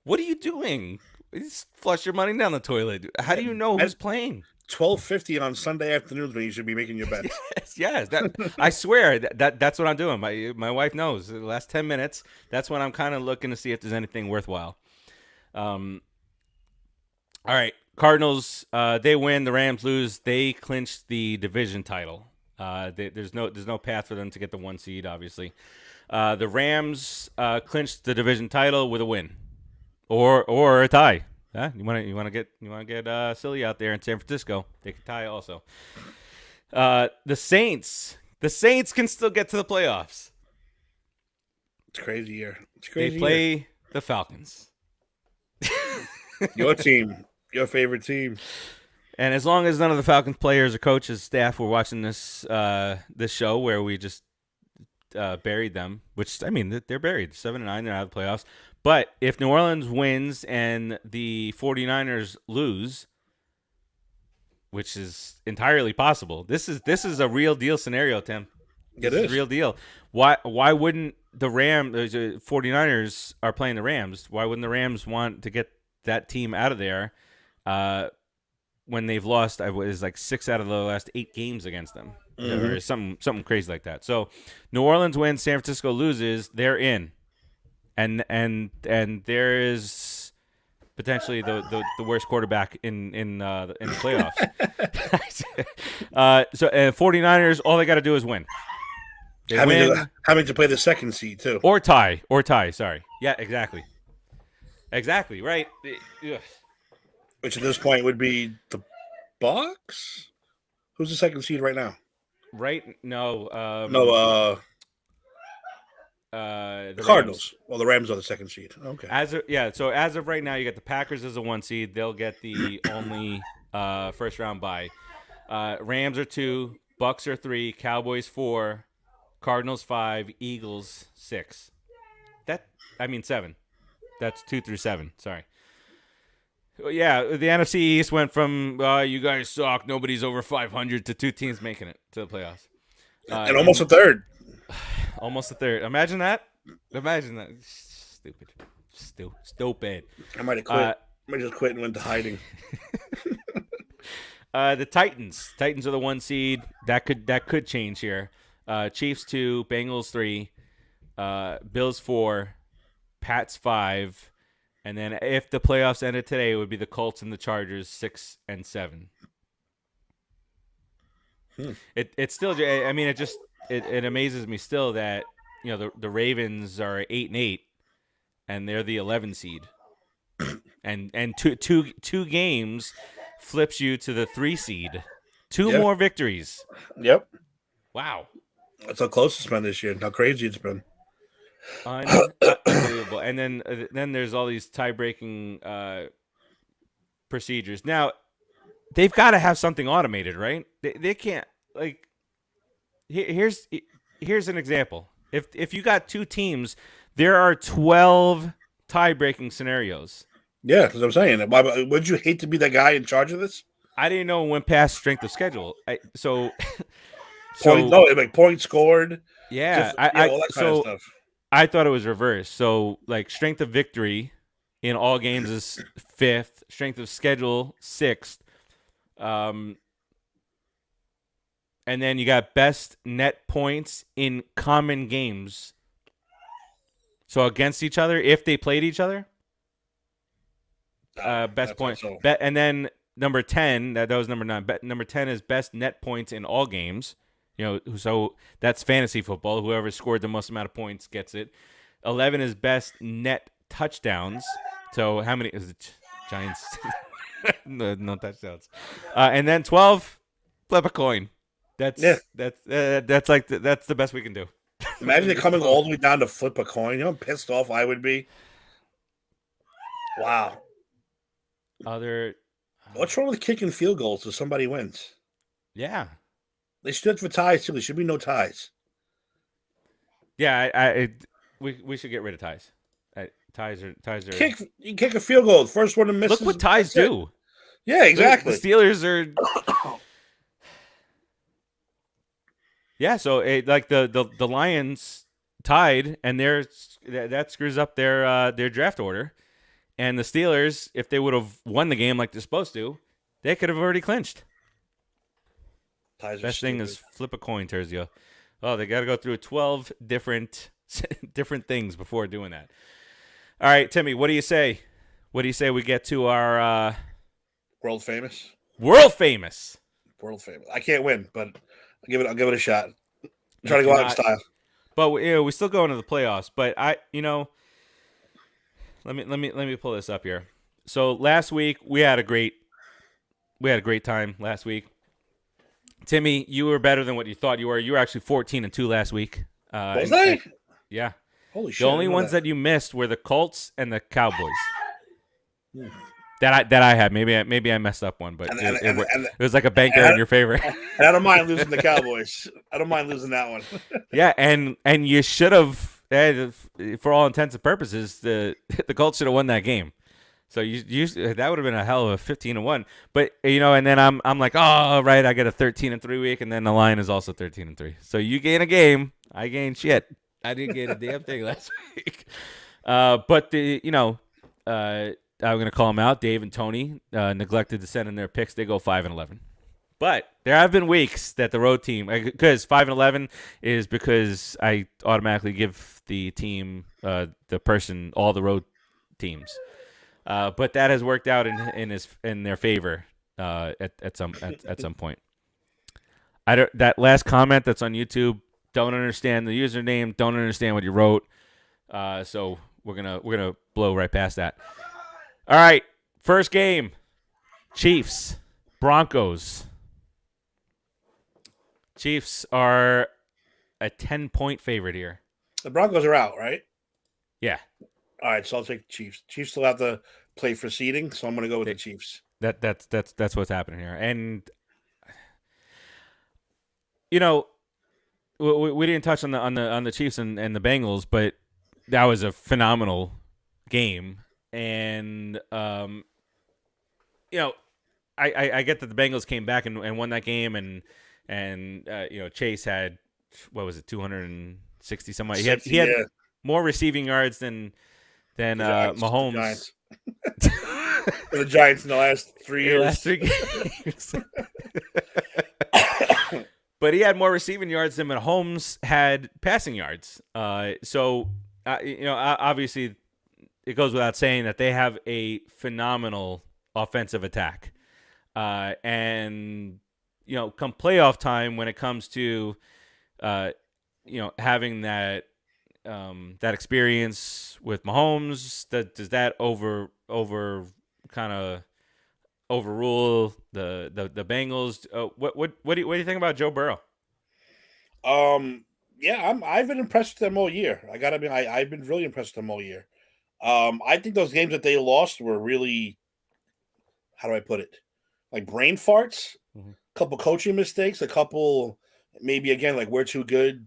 What are you doing? Just flush your money down the toilet. How do you know who's playing? 12:50 on Sunday afternoons when you should be making your bets. yes. I swear that's what I'm doing. My wife knows. The last 10 minutes, that's when I'm kind of looking to see if there's anything worthwhile. All right, Cardinals. They win. The Rams lose. They clinch the division title. There's no path for them to get the 1 seed. Obviously, the Rams clinched the division title with a win, or a tie. Huh? You want to get silly out there in San Francisco? They can tie also. The Saints can still get to the playoffs. It's a crazy year. They play the Falcons. Your team, your favorite team. And as long as none of the Falcons players or coaches, staff were watching this show where we just buried them, which I mean they're buried 7-9, they're out of the playoffs. But if New Orleans wins and the 49ers lose, which is entirely possible, this is a real deal scenario, Tim. This is a real deal. Why wouldn't the 49ers are playing the Rams? Why wouldn't the Rams want to get that team out of there when they've lost? I was like 6 out of the last 8 games against them, or something crazy like that. So New Orleans wins, San Francisco loses, they're in, and there is potentially the worst quarterback in the playoffs. So 49ers, all they got to do is win. Having to play the 2nd seed too, or tie. Sorry, yeah, exactly, right. Ugh. Which at this point would be the Bucks. Who's the 2nd seed right now? Right? No. The Cardinals. Well, the Rams are the 2nd seed. Okay. So as of right now, you got the Packers as a 1 seed. They'll get the only first round bye. Rams are 2, Bucks are 3, Cowboys 4, Cardinals 5, Eagles 6. 7. That's 2 through 7. Sorry. Yeah, the NFC East went from you guys suck, nobody's over 500 to 2 teams making it to the playoffs. And almost a third. Almost a third. Imagine that. Stupid. I might have quit. I might just quit and went to hiding. The Titans are the 1 seed. That could change here. Chiefs 2, Bengals 3, Bills 4, Pats 5, and then if the playoffs ended today, it would be the Colts and the Chargers 6 and 7. It's still. I mean, it amazes me still that the Ravens are 8 and 8, and they're the 11 seed, and two games flips you to the 3 seed. 2 more victories. Yep. Wow. That's how close it's been this year. How crazy it's been. Unbelievable. And then there's all these tie-breaking procedures. Now, they've got to have something automated, right? They can't, like, here's an example. If you got 2 teams, there are 12 tie-breaking scenarios. Yeah, because I'm saying, would you hate to be that guy in charge of this? I didn't know it went past strength of schedule. Points scored. Yeah, all that kind of stuff. I thought it was reversed. So, like, strength of victory in all games is 5th. Strength of schedule 6th. And then you got best net points in common games So against each other, if they played each other, best point. So. And then number 10, that was number 9. Number 10 is best net points in all games. So that's fantasy football. Whoever scored the most amount of points gets it. 11 is best net touchdowns. So how many is it? Giants? no touchdowns. And then 12, flip a coin. That's the best we can do. Imagine it coming all the way down to flip a coin. You know how pissed off I would be. Wow. What's wrong with kicking field goals if somebody wins? Yeah. They stood for ties too. There should be no ties. Yeah, we should get rid of ties. Ties are You kick a field goal. First one to miss. Look what ties do. Yeah, exactly. The Steelers are. Yeah, so like the Lions tied, and that screws up their draft order. And the Steelers, if they would have won the game like they're supposed to, they could have already clinched. Best thing is flip a coin, Terzio. Oh, they got to go through 12 different things before doing that. All right, Timmy, what do you say? What do you say we get to our world famous? World famous. I can't win, but I'll give it a shot. Try to go out in style. But we still go into the playoffs. But let me pull this up here. So last week we had a great time last week. Timmy, you were better than what you thought you were. You were actually 14-2 last week. Was I? Yeah. Holy shit! The only ones that you missed were the Colts and the Cowboys. That I had. Maybe I messed up one, but it was like a banker in your favor. And I don't mind losing the Cowboys. I don't mind losing that one. Yeah, and you should have, for all intents and purposes, the Colts should have won that game. So you that would have been a hell of a 15-1. But and then I'm like, oh right, I get a 13-3 week, and then the line is also 13-3. So you gain a game, I gain shit. I didn't get a damn thing last week. But I'm gonna call them out. Dave and Tony neglected to send in their picks. They go 5-11. But there have been weeks that the road team, because 5-11 is because I automatically give the team, the person, all the road teams. But that has worked out in their favor at some point. That last comment that's on YouTube, don't understand the username, don't understand what you wrote. So we're gonna blow right past that. All right, first game, Chiefs, Broncos. Chiefs are a 10-point favorite here. The Broncos are out, right? Yeah. All right, so I'll take the Chiefs. Chiefs still have to play for seeding, so I'm going to go with the Chiefs. That's what's happening here, and we didn't touch on the Chiefs and the Bengals, but that was a phenomenal game, and I get that the Bengals came back and won that game, and Chase had, what was it, 260 some odd. He had more receiving yards than Mahomes. The Giants in the last 3 years. The last 3 games. But he had more receiving yards than Mahomes had passing yards. So obviously it goes without saying that they have a phenomenal offensive attack. And come playoff time, when it comes to having that experience with Mahomes, does that overrule the Bengals? What do you think about Joe Burrow? I've been impressed with them all year. I've been really impressed with them all year. I think those games that they lost were really, how do I put it, like brain farts. Mm-hmm. A couple coaching mistakes, a couple maybe again like we're too good.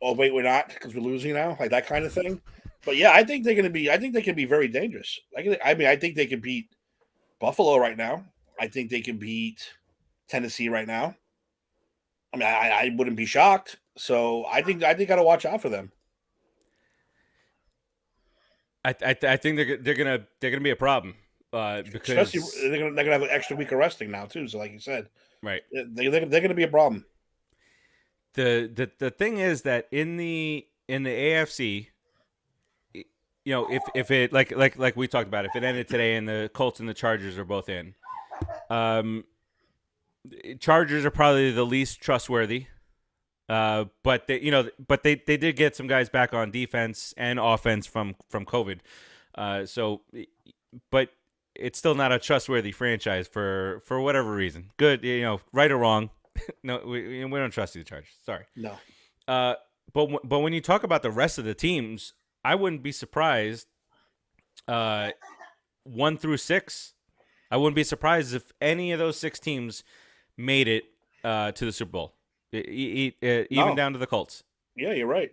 Oh wait, we're not because we're losing now, like that kind of thing. But yeah, I think they can be very think they can beat Buffalo right now. I think they can beat Tennessee right now. I mean, I wouldn't be shocked. So I think got to watch out for them. I think they're gonna be a problem because especially they're gonna have an extra week of resting now too. So like you said, right, they're gonna be a problem. The thing is that in the AFC, if it like we talked about, if it ended today and the Colts and the Chargers are both in, Chargers are probably the least trustworthy. But they did get some guys back on defense and offense from COVID. But it's still not a trustworthy franchise for whatever reason. Good, right or wrong. No, we don't trust the Chargers. Sorry. No. But when you talk about the rest of the teams, I wouldn't be surprised. 1 through 6, I wouldn't be surprised if any of those 6 teams made it to the Super Bowl, even down to the Colts. Yeah, you're right.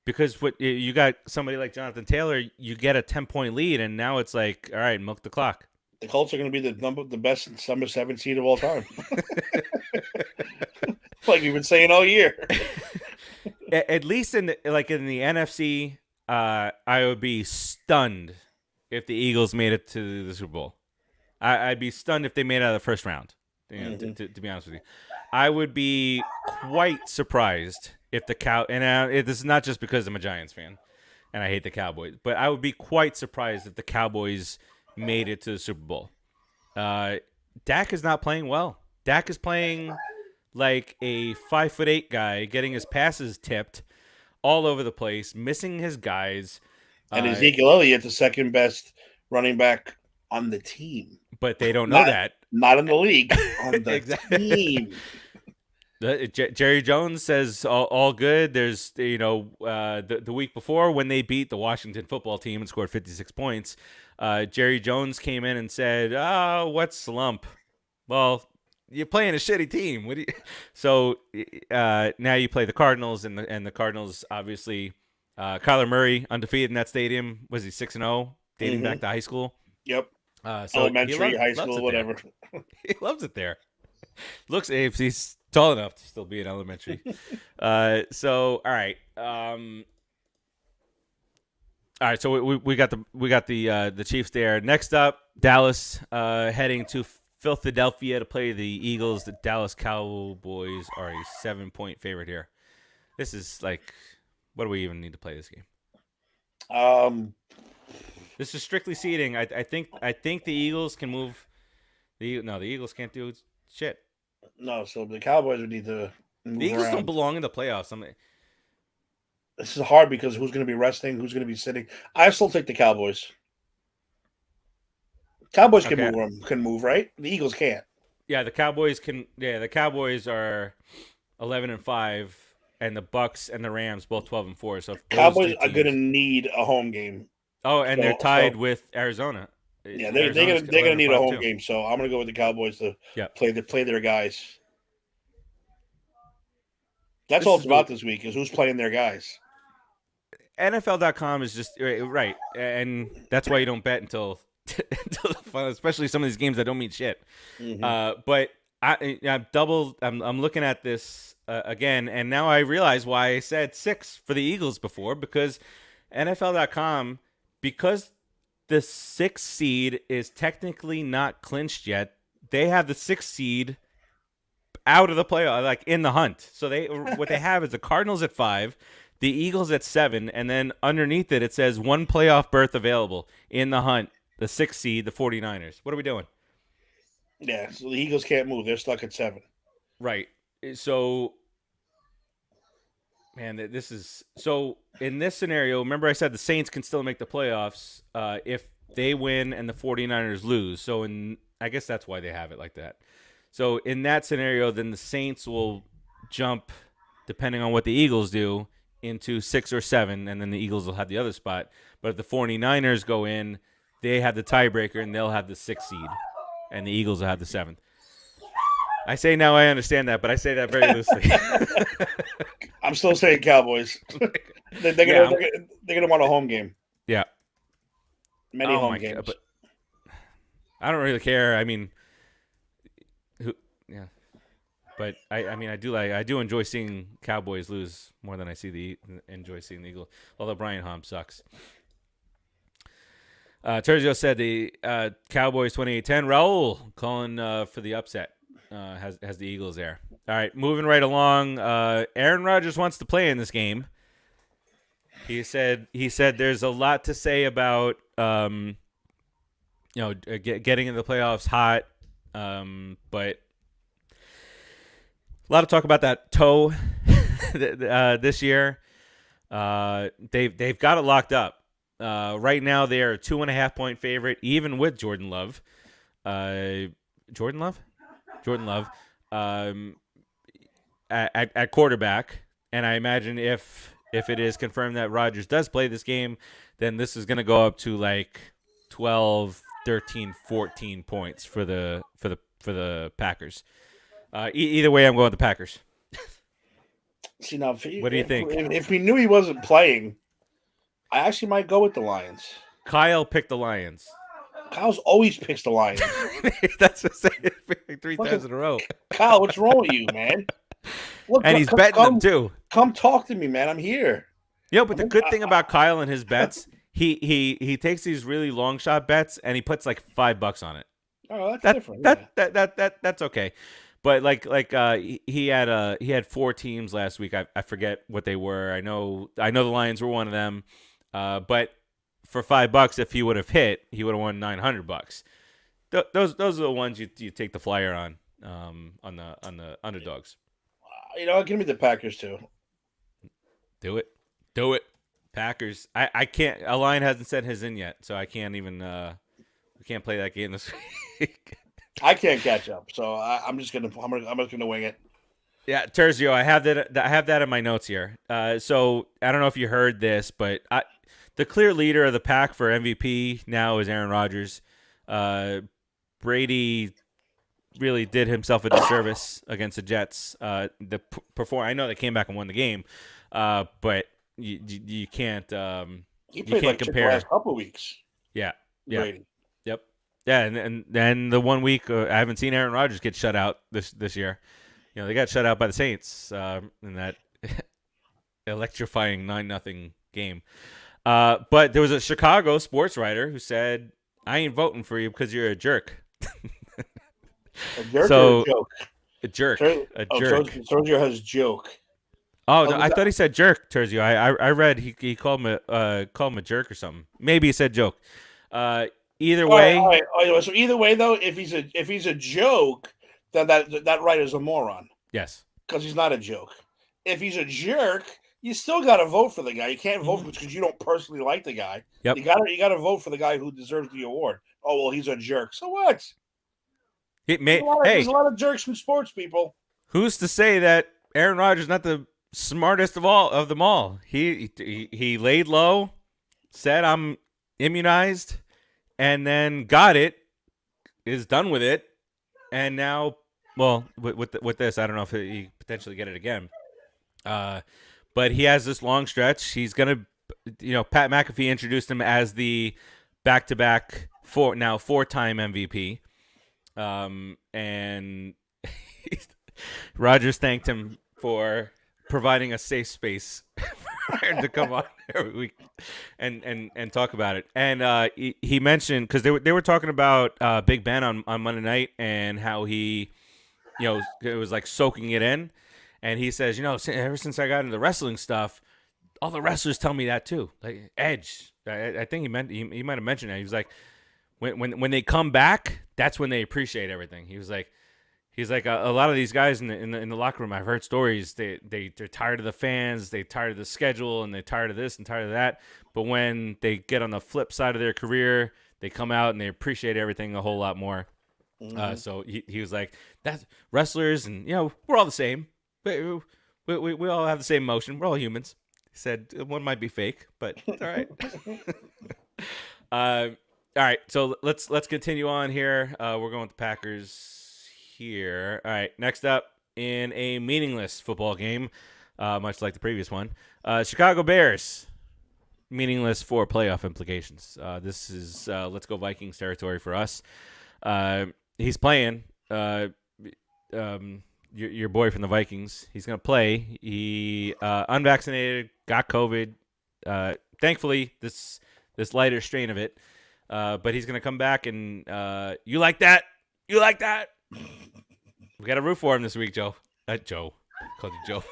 Because what you got somebody like Jonathan Taylor, you get a 10-point lead, and now it's like, all right, milk the clock. The Colts are going to be the best number 7 seed of all time. Like we've been saying all year. At least in the NFC, I would be stunned if the Eagles made it to the Super Bowl. I'd be stunned if they made it out of the first round. To be honest with you, I would be quite surprised if the this is not just because I'm a Giants fan and I hate the Cowboys, but I would be quite surprised if the Cowboys made it to the Super Bowl. Dak is not playing well. Dak is playing like a 5'8" guy, getting his passes tipped all over the place, missing his guys. And Ezekiel Elliott, the second best running back on the team. But they don't know that. Not in the league, on the team. Jerry Jones says all good. There's, the week before when they beat the Washington football team and scored 56 points, Jerry Jones came in and said, "Oh, what slump?" Well, you're playing a shitty team. So now you play the Cardinals, and the Cardinals obviously, Kyler Murray undefeated in that stadium. Was he 6-0 dating back to high school? Yep. So elementary, high school, whatever. He loves it there. Looks if he's tall enough to still be in elementary. So all right. All right. So we got the Chiefs there. Next up, Dallas heading to Philadelphia to play the Eagles. The Dallas Cowboys are a 7-point favorite here. This is like, what do we even need to play this game? This is strictly seeding. I think the Eagles can move. The Eagles can't do shit. No, so the Cowboys would need to move The Eagles around. don't belong in the playoffs. This is hard because who's going to be resting, who's going to be sitting. I still take the Cowboys. Cowboys can move, right? The Eagles can't. Yeah, the Cowboys can. Yeah, the Cowboys are 11-5, and the Bucks and the Rams both 12-4. So Cowboys are going to need a home game. Oh, and they're tied with Arizona. Yeah, they're going to need a home game. So I'm going to go with the Cowboys to play their guys. That's all it's about this week is who's playing their guys. NFL.com is just right, and that's why you don't bet until the final, especially some of these games that don't mean shit. But I'm looking at this again, and now I realize why I said 6 for the Eagles before, because NFL.com, because the 6th seed is technically not clinched yet, they have the 6th seed out of the playoff, like in the hunt. So what they have is the Cardinals at 5, the Eagles at 7, and then underneath it says 1 playoff berth available in the hunt. The 6th seed, the 49ers. What are we doing? Yeah, so the Eagles can't move. They're stuck at 7. Right. So, man, this is so. In this scenario, remember I said the Saints can still make the playoffs if they win and the 49ers lose. So, I guess that's why they have it like that. So, in that scenario, then the Saints will jump, depending on what the Eagles do, into 6 or 7, and then the Eagles will have the other spot. But if the 49ers go in, they have the tiebreaker, and they'll have the 6th seed, and the Eagles will have the 7th. I say now I understand that, but I say that very loosely. I'm still saying Cowboys. they're gonna want a home game. Yeah, many home games. God, but I don't really care. I mean, but I do enjoy seeing Cowboys lose more than I enjoy seeing the Eagles. Although Brian Hom sucks. Tergio said the Cowboys 28-10. Raul calling for the upset. Has the Eagles there. All right, moving right along. Aaron Rodgers wants to play in this game. He said there's a lot to say about getting in the playoffs hot, but a lot of talk about that toe this year. They've got it locked up. Right now they are a 2.5-point favorite, even with Jordan Love. Jordan Love. At quarterback, and I imagine if it is confirmed that Rodgers does play this game, then this is going to go up to like 12, 13, 14 points for the Packers. Either way, I'm going with the Packers. See, now, what do you think? If we knew he wasn't playing, I actually might go with the Lions. Kyle picked the Lions. Kyle's always picks the Lions. That's what I'm saying. 3 times in a row. Kyle, what's wrong with you, man? Look, and he's betting them too. Come talk to me, man. I'm here. Yeah, but the good thing about Kyle and his bets, he takes these really long shot bets and he puts like $5 on it. Oh, that's different. That's okay. But he had 4 teams last week. I forget what they were. I know the Lions were one of them. But for $5, if he would have hit, he would have won $900. Those are the ones you take the flyer on the underdogs. You know, give me the Packers too. Do it, Packers. I can't. A line hasn't sent his in yet, so I can't even. We can't play that game this week. I can't catch up, so I'm just gonna wing it. Yeah, Terzio, I have that in my notes here. So I don't know if you heard this, but the clear leader of the pack for MVP now is Aaron Rodgers. Brady really did himself a disservice against the Jets. I know they came back and won the game, but you can't. He played like compare. The last couple of weeks. Yeah. Brady. Yep. Yeah, and then the 1 week I haven't seen Aaron Rodgers get shut out this year. You know, they got shut out by the Saints in that electrifying 9-0 game. But there was a Chicago sports writer who said, "I ain't voting for you because you're a jerk." A jerk or a joke? A jerk. A jerk. Terzio has joke. Oh, no, I thought he said jerk, Terzio. I read he called him a jerk or something. Maybe he said joke. Either way. All right. So either way, though, if he's a joke, then that writer's a moron. Yes. Because he's not a joke. If he's a jerk, you still got to vote for the guy. You can't vote for because you don't personally like the guy. Yep. You got to vote for the guy who deserves the award. Oh well, he's a jerk. So what? There's a lot of jerks in sports, people. Who's to say that Aaron Rodgers is not the smartest of them all? He laid low, said I'm immunized, and then got it, is done with it, and now, well, with this, I don't know if he potentially get it again. But he has this long stretch. He's gonna, Pat McAfee introduced him as the back-to-back 4-time MVP. And Rodgers thanked him for providing a safe space for him to come on every week and talk about it. And he mentioned, because they were talking about Big Ben on Monday night and how he, it was like soaking it in. And he says, ever since I got into the wrestling stuff, all the wrestlers tell me that too. Like Edge, I think he might have mentioned that. He was like, when they come back, that's when they appreciate everything. He's like a lot of these guys in the locker room. I've heard stories. They're tired of the fans. They're tired of the schedule, and they're tired of this and tired of that. But when they get on the flip side of their career, they come out and they appreciate everything a whole lot more. Mm-hmm. So he was like, that's wrestlers, and we're all the same. We all have the same emotion. We're all humans. He said one might be fake, but it's all right. All right, so let's continue on here. We're going with the Packers here. All right, next up in a meaningless football game, much like the previous one, Chicago Bears, meaningless for playoff implications. This is let's go Vikings territory for us. He's playing. Your boy from the Vikings. He's going to play. He unvaccinated, got COVID. Thankfully, this lighter strain of it. But he's going to come back and you like that? You like that? We got to root for him this week, Joe. Joe. Called you Joe.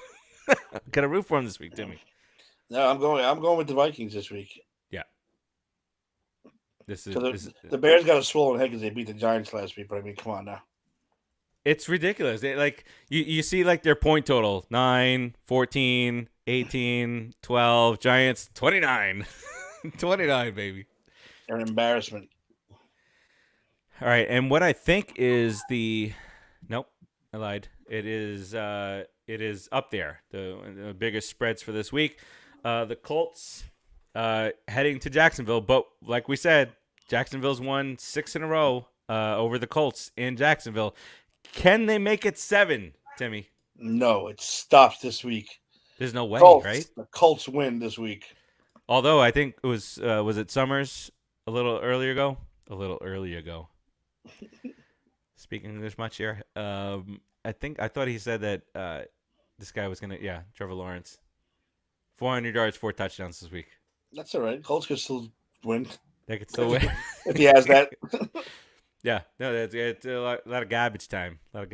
Got to root for him this week, Timmy. No, I'm going with the Vikings this week. Yeah. This Because is the Bears got a swollen head because they beat the Giants last week. But I mean, come on now. it's ridiculous. Like you see like their point total 9, 14, 18, 12, Giants 29. 29, baby. They're an embarrassment. All right, and what I think is nope, I lied. It is up there. The biggest spreads for this week. The Colts heading to Jacksonville, but like we said, Jacksonville's won 6 in a row over the Colts in Jacksonville. Can they make it 7, Timmy? No, it stops this week. There's no way, Colts, right? The Colts win this week. Although I think it was it Summers a little earlier ago? Speaking English much here. I thought he said that this guy was Trevor Lawrence, 400 yards, 4 touchdowns this week. That's all right. Colts could still win. They could still win if he has that. Yeah, no, it's a lot of garbage time. All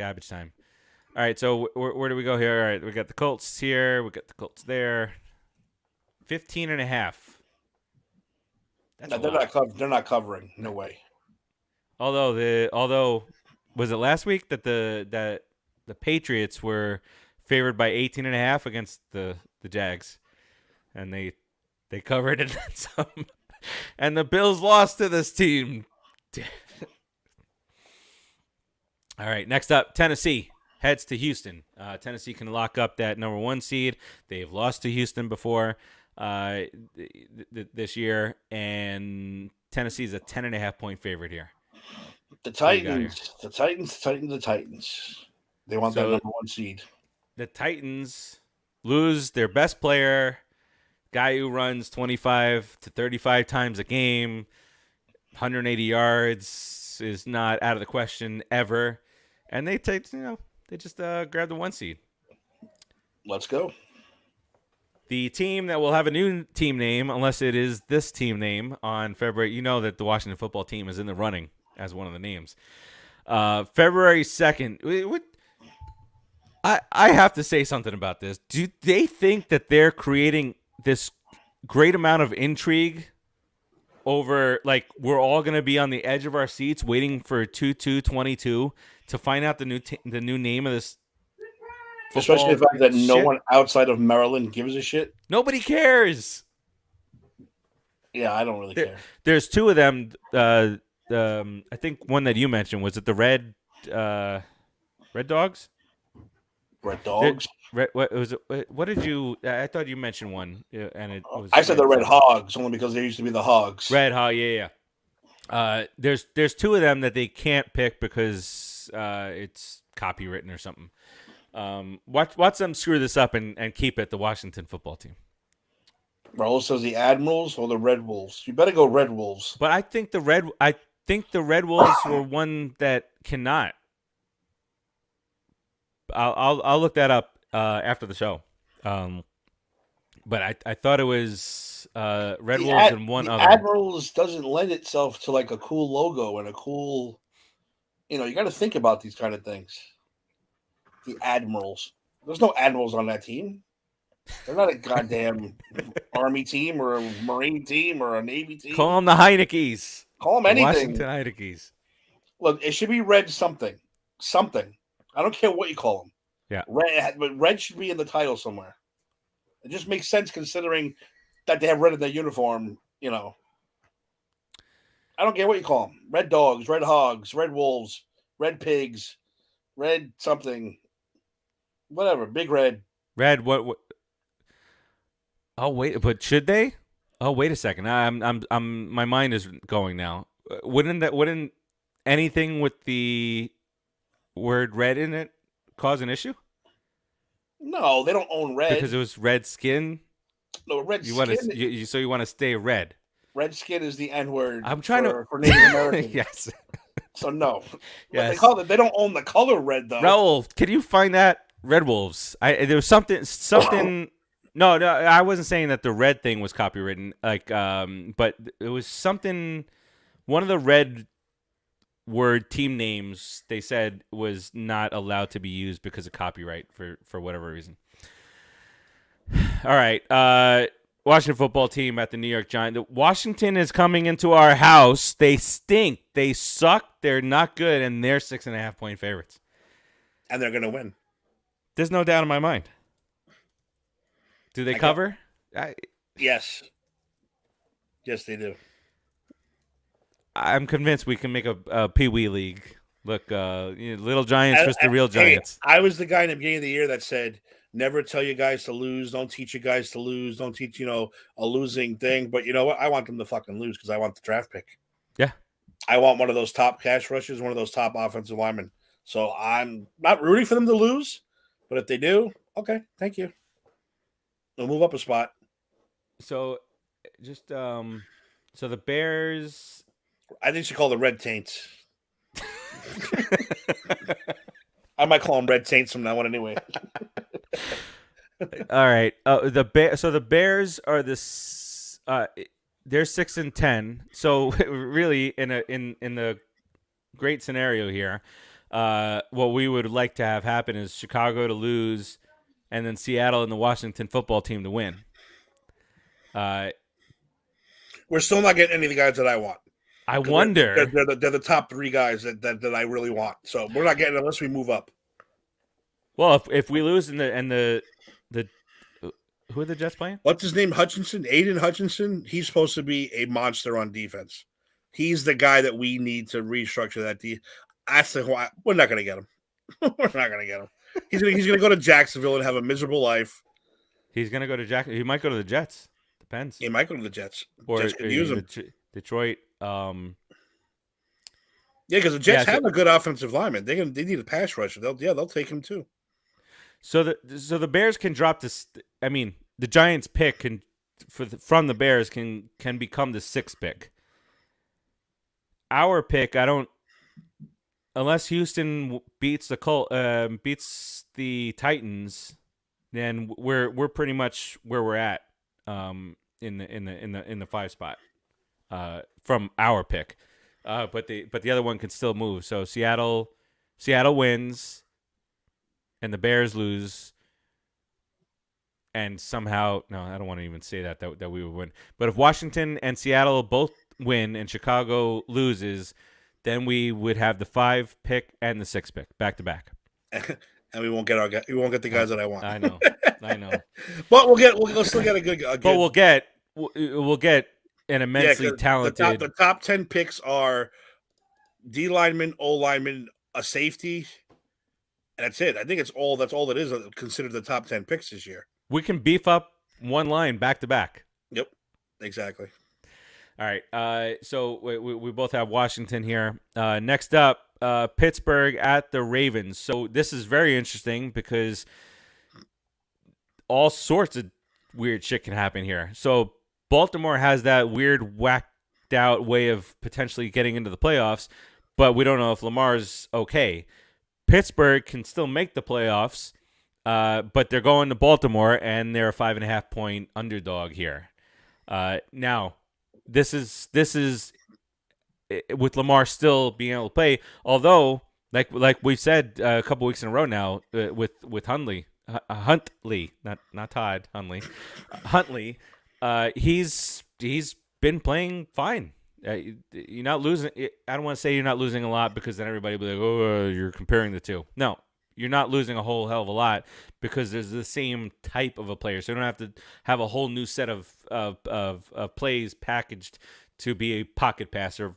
right, so where do we go here? All right, we got the Colts here. We got the Colts there. 15.5. No, they're not covering. No way. Although was it last week that the Patriots were favored by 18.5 against the Jags, and they covered it and some, and the Bills lost to this team. All right, next up, Tennessee heads to Houston. Tennessee can lock up that number 1 seed. They've lost to Houston before this year, and Tennessee's a 10.5 point favorite here. The Titans. They want that number 1 seed. The Titans lose their best player, guy who runs 25 to 35 times a game, 180 yards is not out of the question ever. And they just grab the 1 seed. Let's go. The team that will have a new team name, unless it is this team name on February, you know that the Washington football team is in the running as one of the names. February 2nd. I have to say something about this. Do they think that they're creating this great amount of intrigue over, like, we're all going to be on the edge of our seats waiting for 2/2/22 to find out the new name of this? Especially the fact that no one outside of Maryland gives a shit. Nobody cares. Yeah, I don't really care. There's 2 of them. I think one that you mentioned, was it the Red Dogs? Red Dogs. What was it? What did you? I thought you mentioned one, and it was. I said the Red Hogs only because there used to be the Hogs. Red Hog, yeah. There's 2 of them that they can't pick because it's copywritten or something. Watch them screw this up and keep it the Washington football team. Raul says the Admirals or the Red Wolves. You better go Red Wolves. But I think the Red Wolves were one that cannot. I'll look that up after the show. But I thought it was Red Wolves and one other. Admirals doesn't lend itself to like a cool logo and a cool, you got to think about these kind of things. The Admirals. There's no Admirals on that team. They're not a goddamn Army team or a Marine team or a Navy team. Call them the Heinekes. Call them anything. Washington Heinekes. Look, it should be red something. Something. I don't care what you call them. Yeah. Red should be in the title somewhere. It just makes sense considering that they have red in their uniform, I don't care what you call them. Red Dogs, Red Hogs, Red Wolves, Red Pigs, Red something. Whatever. Big Red. Red what? Oh wait, but should they? Oh wait a second. I'm my mind is going now. Wouldn't anything with the word red in it cause an issue? No, they don't own red because it was red skin. No, red skin. So you want to stay red. Red skin is the N word. I'm trying for Native Americans. Yes. So no. Yes. They don't own the color red though. Raul, can you find that Red Wolves? There was something. No, I wasn't saying that the red thing was copywritten. But it was something. One of the red word team names they said was not allowed to be used because of copyright for whatever reason. All right, Washington football team at the New York Giants. Washington is coming into our house. They stink. They suck. They're not good, and they're 6.5-point favorites. And they're going to win. There's no doubt in my mind. Do they cover? Yes. Yes, they do. I'm convinced we can make a Pee Wee league. Look, little Giants versus the real Giants. I was the guy in the beginning of the year that said, never tell you guys to lose. Don't teach you guys to lose. Don't teach, a losing thing. But you know what? I want them to fucking lose because I want the draft pick. Yeah. I want one of those top cash rushers, one of those top offensive linemen. So I'm not rooting for them to lose. But if they do, okay, thank you. They'll move up a spot. So just so the Bears. I think you should call the Red Taints. I might call them Red Taints from now on anyway. All right. So the Bears are this. They're 6-10. So really, in the great scenario here, what we would like to have happen is Chicago to lose, and then Seattle and the Washington football team to win. We're still not getting any of the guys that I want. I wonder. They're the top three guys that I really want. So we're not getting it unless we move up. Well, if we lose and the who are the Jets playing? What's his name? Hutchinson, Aiden Hutchinson. He's supposed to be a monster on defense. He's the guy that we need to restructure that. We're not going to get him. We're not going to get him. He's going to go to Jacksonville and have a miserable life. He's going to go to He might go to the Jets. Depends. He might go to the Jets. Or Jets could use him. Detroit. Yeah, because the Jets have a good offensive lineman. They need a pass rusher. They'll take him too. So the Bears can drop this. I mean, the Giants pick from the Bears can become the 6th pick. Our pick, unless Houston beats the Titans, then we're pretty much where we're at in the 5 spot from our pick. But the other one can still move. So Seattle wins, and the Bears lose, and somehow I don't want to even say that we would win. But if Washington and Seattle both win and Chicago loses, then we would have the 5 pick and the 6 pick back to back. And we won't get the guys that I want. I know. But we'll still get a good. But we'll get an immensely talented. The top 10 picks are D lineman, O lineman, a safety. And that's it. I think that's all it is considered the top 10 picks this year. We can beef up one line back to back. Yep, exactly. All right. So we both have Washington here. Next up, Pittsburgh at the Ravens. So this is very interesting because all sorts of weird shit can happen here. So Baltimore has that weird whacked out way of potentially getting into the playoffs, but we don't know if Lamar's okay. Pittsburgh can still make the playoffs, but they're going to Baltimore, and they're a 5.5-point underdog here. Now, this is with Lamar still being able to play. Although, like we said a couple weeks in a row now, with Huntley, not Todd Huntley, Huntley, he's been playing fine. You're not losing. I don't want to say you're not losing a lot because then everybody will be like, "Oh, you're comparing the two." No, you're not losing a whole hell of a lot because there's the same type of a player. So you don't have to have a whole new set of plays packaged to be a pocket passer.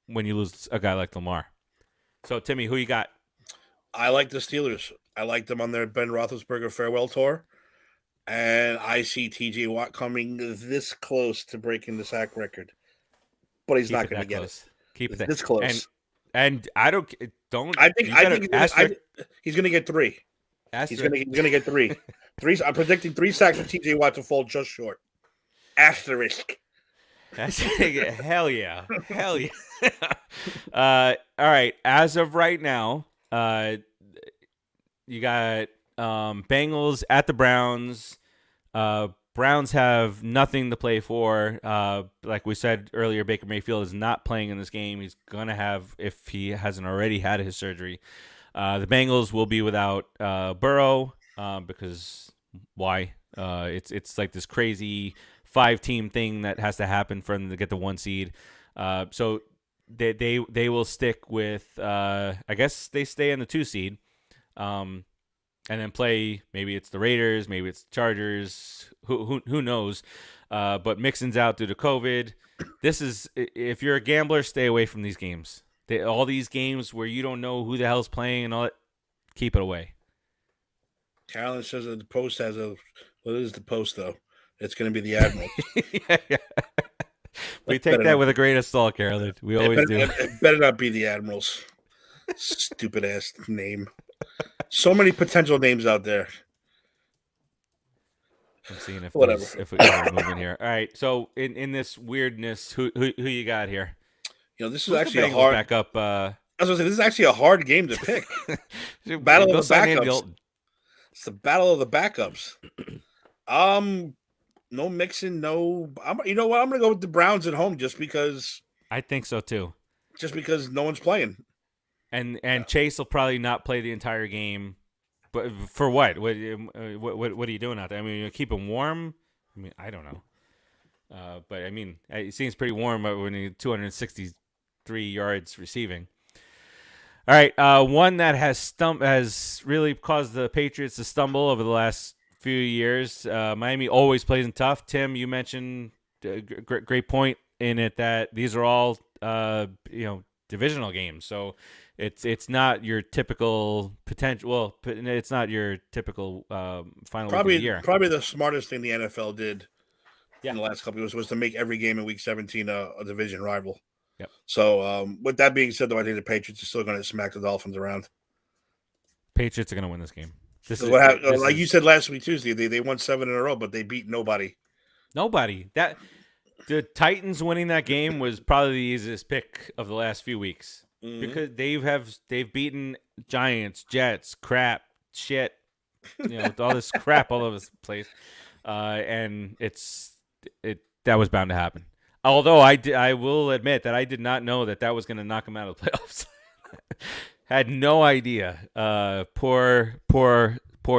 When you lose a guy like Lamar. So Timmy, who you got? I like the Steelers. I like them on their Ben Roethlisberger farewell tour. And I see TJ Watt coming this close to breaking the sack record. But he's not going to get it. Keep it this close. And I don't. I think he's going to get 3. He's going to get 3. I'm predicting 3 sacks for TJ Watt to fall just short. Asterisk. Hell yeah. All right. As of right now, you got Bengals at the Browns. Browns have nothing to play for. Like we said earlier, Baker Mayfield is not playing in this game. He's going to have, if he hasn't already had his surgery. The Bengals will be without Burrow because why? It's like this crazy 5-team thing that has to happen for them to get the 1 seed. So they will stick with I guess they stay in the 2 seed. And then play, maybe it's the Raiders, maybe it's the Chargers, who knows. But Mixon's out due to COVID. This is, if you're a gambler, stay away from these games. All these games where you don't know who the hell's playing and all that, keep it away. Carolyn says that the Post has what is the Post, though? It's going to be the Admirals. Yeah. We take that with a grain of salt, Carolyn. We always do. It better not be the Admirals. Stupid ass name. So many potential names out there. I'm seeing if Whatever. If we're moving here. All right. So in this weirdness, who you got here? This is Who's actually a Bengals hard. back up. I was going to say, this is actually a hard game to pick. Battle of the backups. It's the battle of the backups. No Mixon, no. You know what? I'm going to go with the Browns at home just because. I think so too. Just because no one's playing. And Chase will probably not play the entire game, but for what? What are you doing out there? I mean, you keep him warm. I mean, I don't know, but I mean, it seems pretty warm when you 263 yards receiving. All right, one that has really caused the Patriots to stumble over the last few years. Miami always plays in tough. Tim, you mentioned great point in it that these are all divisional games, so. It's not your typical potential. Well, it's not your typical final week of the year. Probably the smartest thing the NFL did in the last couple of years was to make every game in Week 17 a division rival. Yep. So with that being said, though, I think the Patriots are still going to smack the Dolphins around. Patriots are going to win this game. You said last week Tuesday, they won 7 in a row, but they beat nobody. Nobody. The Titans winning that game was probably the easiest pick of the last few weeks. Mm-hmm. Because they've beaten Giants, Jets, crap, shit, with all this crap all over the place, and that was bound to happen. Although I will admit that I did not know that was going to knock them out of the playoffs. Had no idea. Poor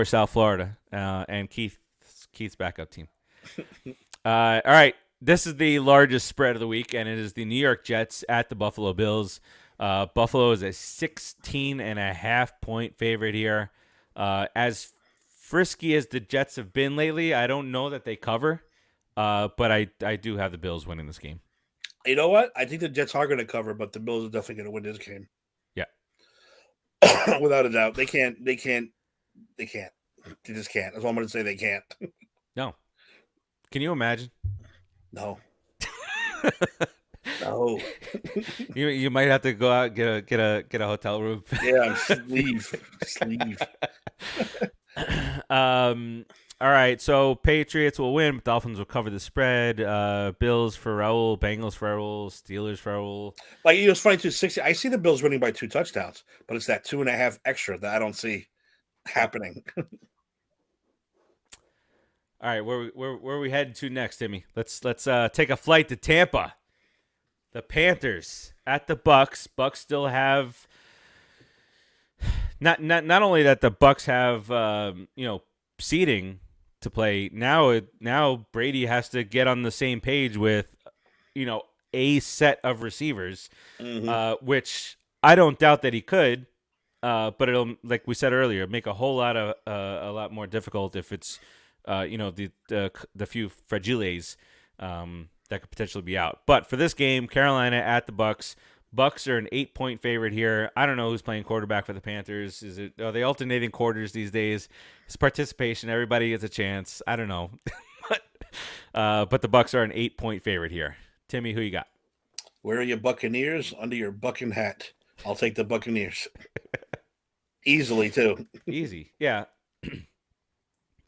South Florida and Keith's backup team. All right, this is the largest spread of the week, and it is the New York Jets at the Buffalo Bills. Buffalo is a 16.5-point favorite here. As frisky as the Jets have been lately, I don't know that they cover, but I do have the Bills winning this game. You know what? I think the Jets are going to cover, but the Bills are definitely going to win this game. Yeah. Without a doubt. They can't. They just can't. That's all I'm going to say. They can't. No. Can you imagine? No. No. You might have to go out and get a hotel room. Yeah, just leave. All right, so Patriots will win, but Dolphins will cover the spread. Bills for Raul, Bengals for Raul, Steelers for Raul. It's funny too. 60. I see the Bills winning by 2 touchdowns, but it's that 2.5 extra that I don't see happening. All right, where are we heading to next, Timmy? Let's take a flight to Tampa. The Panthers at the Bucks. Bucks still have not only that the Bucks have seeding to play. Now Brady has to get on the same page with a set of receivers, which I don't doubt that he could. But it'll, like we said earlier, make a lot more difficult if it's the few fragiles that could potentially be out. But for this game, Carolina at the Bucks. Bucks are an 8-point favorite here. I don't know who's playing quarterback for the Panthers. Are they alternating quarters these days? It's participation. Everybody gets a chance. I don't know. But the Bucks are an 8-point favorite here. Timmy, who you got? Where are your Buccaneers? Under your bucking hat. I'll take the Buccaneers. Easily, too. Easy. Yeah.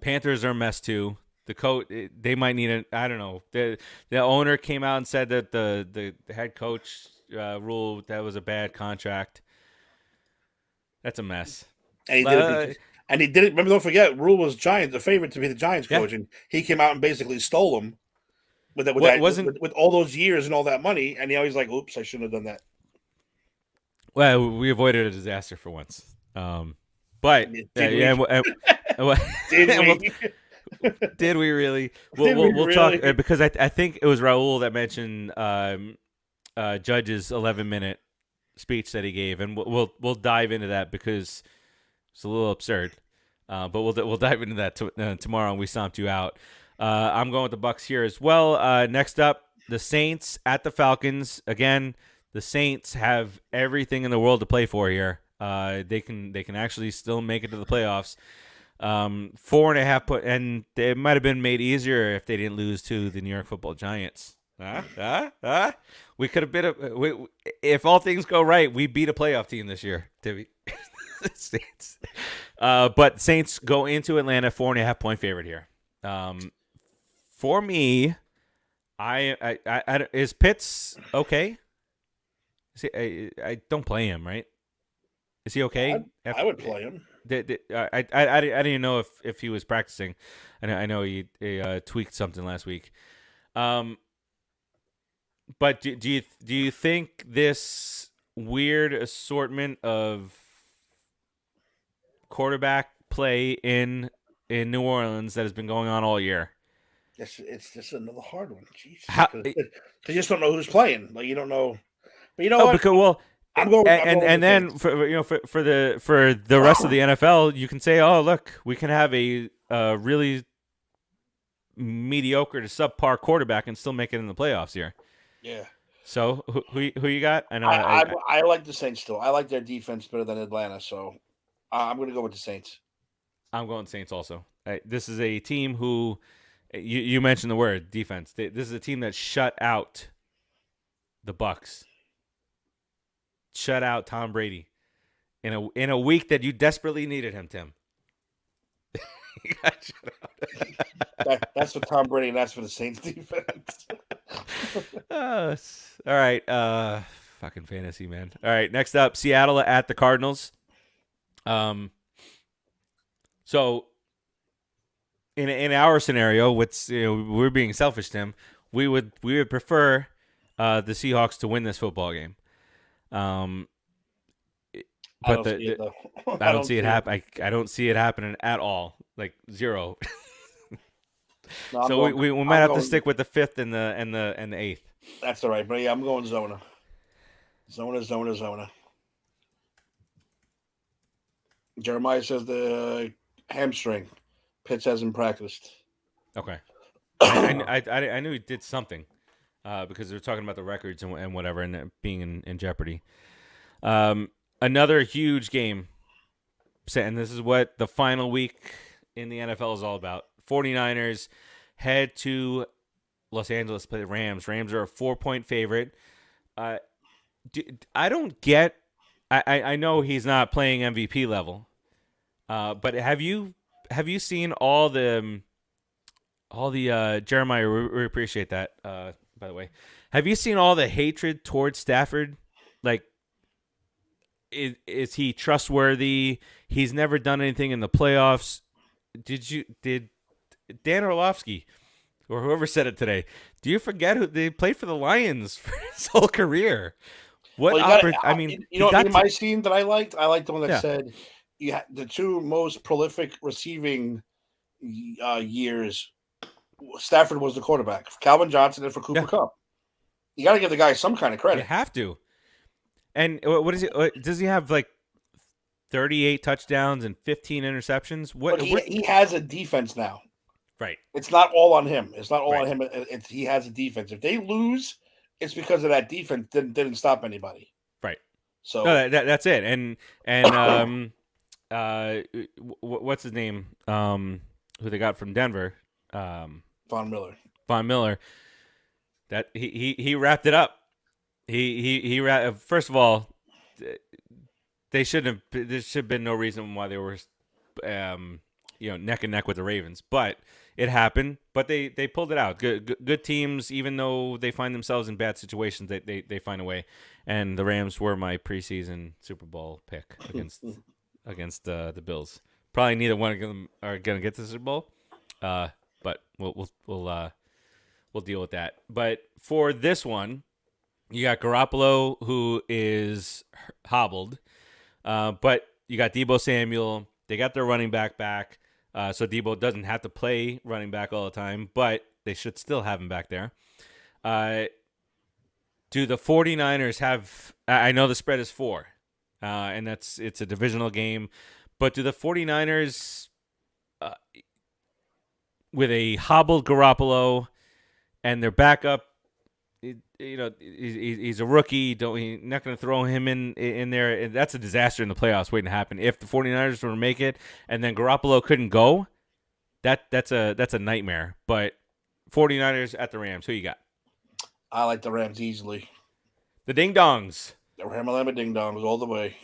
Panthers are a mess, too. The coach, they might need I don't know. The owner came out and said that the head coach ruled that was a bad contract. That's a mess. And he did it. Remember, don't forget, Rule was the favorite to be the Giants coach, and he came out and basically stole him with all those years and all that money. And now he's like, "Oops, I shouldn't have done that." Well, we avoided a disaster for once. But Did we really? Did we We'll talk really? because I think it was Raul that mentioned Judge's 11-minute speech that he gave, and we'll dive into that because it's a little absurd. But we'll dive into that tomorrow, and we stomped you out. I'm going with the Bucks here as well. Next up, the Saints at the Falcons. Again, the Saints have everything in the world to play for here. They can actually still make it to the playoffs. 4.5 and it might have been made easier if they didn't lose to the New York Football Giants. We could have been if all things go right, we beat a playoff team this year, Tibby. Saints. But Saints go into Atlanta 4.5-point favorite here. For me, I is Pitts okay? I don't play him, right? Is he okay? I would play him. I didn't even know if he was practicing. I know he tweaked something last week. But do you think this weird assortment of quarterback play in New Orleans that has been going on all year? It's just another hard one. Jesus. How, They just don't know who's playing. Like you don't know. But you know what? Because I'm going. And then for the rest of the NFL, you can say, oh look, we can have a really mediocre to subpar quarterback and still make it in the playoffs here. Yeah. So who you got? I know I like the Saints still. I like their defense better than Atlanta. So I'm going to go with the Saints. I'm going Saints also. This is a team who you mentioned the word defense. This is a team that shut out the Bucks. Shut out Tom Brady in a week that you desperately needed him, Tim. He got shut out. That's for Tom Brady, and that's for the Saints defense. All right, fucking fantasy, man. All right, next up, Seattle at the Cardinals. So in our scenario, we're being selfish, Tim. We would prefer the Seahawks to win this football game. But I don't see it, though. I don't see it happen. I don't see it happening at all. Like zero. No, so we might have to stick with the 5th and the 8th. That's all right, but yeah, I'm going Zona. Zona. Jeremiah says the hamstring. Pitts hasn't practiced. Okay. I knew he did something because they're talking about the records and whatever and being in jeopardy. Another huge game, and this is what the final week in the NFL is all about. 49ers head to Los Angeles to play the Rams. Rams are a 4-point favorite. I don't get. I know he's not playing MVP level, but have you seen all the Jeremiah? We appreciate that. By the way, have you seen all the hatred towards Stafford? Like, is he trustworthy? He's never done anything in the playoffs. Did Dan Orlovsky or whoever said it today? Do you forget who they played for the Lions for his whole carear? What my scene that I liked the one that said you had the two most prolific receiving years. Stafford was the quarterback, Calvin Johnson, and for Cooper Kupp. You got to give the guy some kind of credit. You have to. And what is it? Does he have like 38 touchdowns and 15 interceptions? He has a defense now. Right. It's not all on him. It's not all on him. He has a defense. If they lose, it's because of that defense didn't stop anybody. Right. So no, that's it. And what's his name? Who they got from Denver? Von Miller. That he wrapped it up. He first of all, they shouldn't have. There should have been no reason why they were, neck and neck with the Ravens. But it happened. But they pulled it out. Good teams, even though they find themselves in bad situations, they find a way. And the Rams were my preseason Super Bowl pick against the Bills. Probably neither one of them are gonna get to the Super Bowl. But we'll deal with that. But for this one, you got Garoppolo, who is hobbled. But you got Deebo Samuel. They got their running back. So Debo doesn't have to play running back all the time, but they should still have him back there. Do the 49ers have – I know the spread is 4, and it's a divisional game, but do the 49ers with a hobbled Garoppolo and their backup, he's a rookie. He's not going to throw him in there. That's a disaster in the playoffs waiting to happen. If the 49ers were to make it and then Garoppolo couldn't go, that's a nightmare. But 49ers at the Rams. Who you got? I like the Rams easily. The Ding Dongs. The Ramalama Ding Dongs all the way.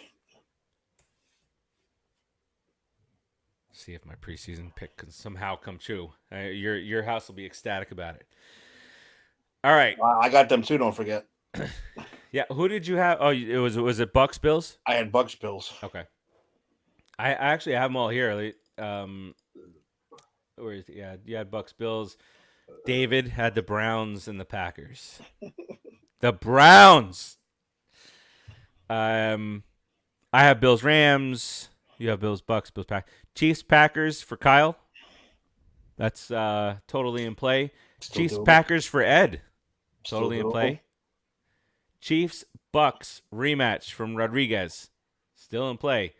See if my preseason pick can somehow come true. Your house will be ecstatic about it. All right. I got them too. Don't forget. Yeah. Who did you have? Oh, was it Bucks Bills? I had Bucks Bills. Okay. I actually have them all here. Where is it? Yeah, you had Bucks Bills. David had the Browns and the Packers. The Browns. I have Bills Rams. You have Bills Bucks, Bills Packers. Chiefs Packers for Kyle. That's totally in play. Still Chiefs doable. Packers for Ed. Still Totally in doable. play. Chiefs Bucks rematch from Rodriguez. Still in play.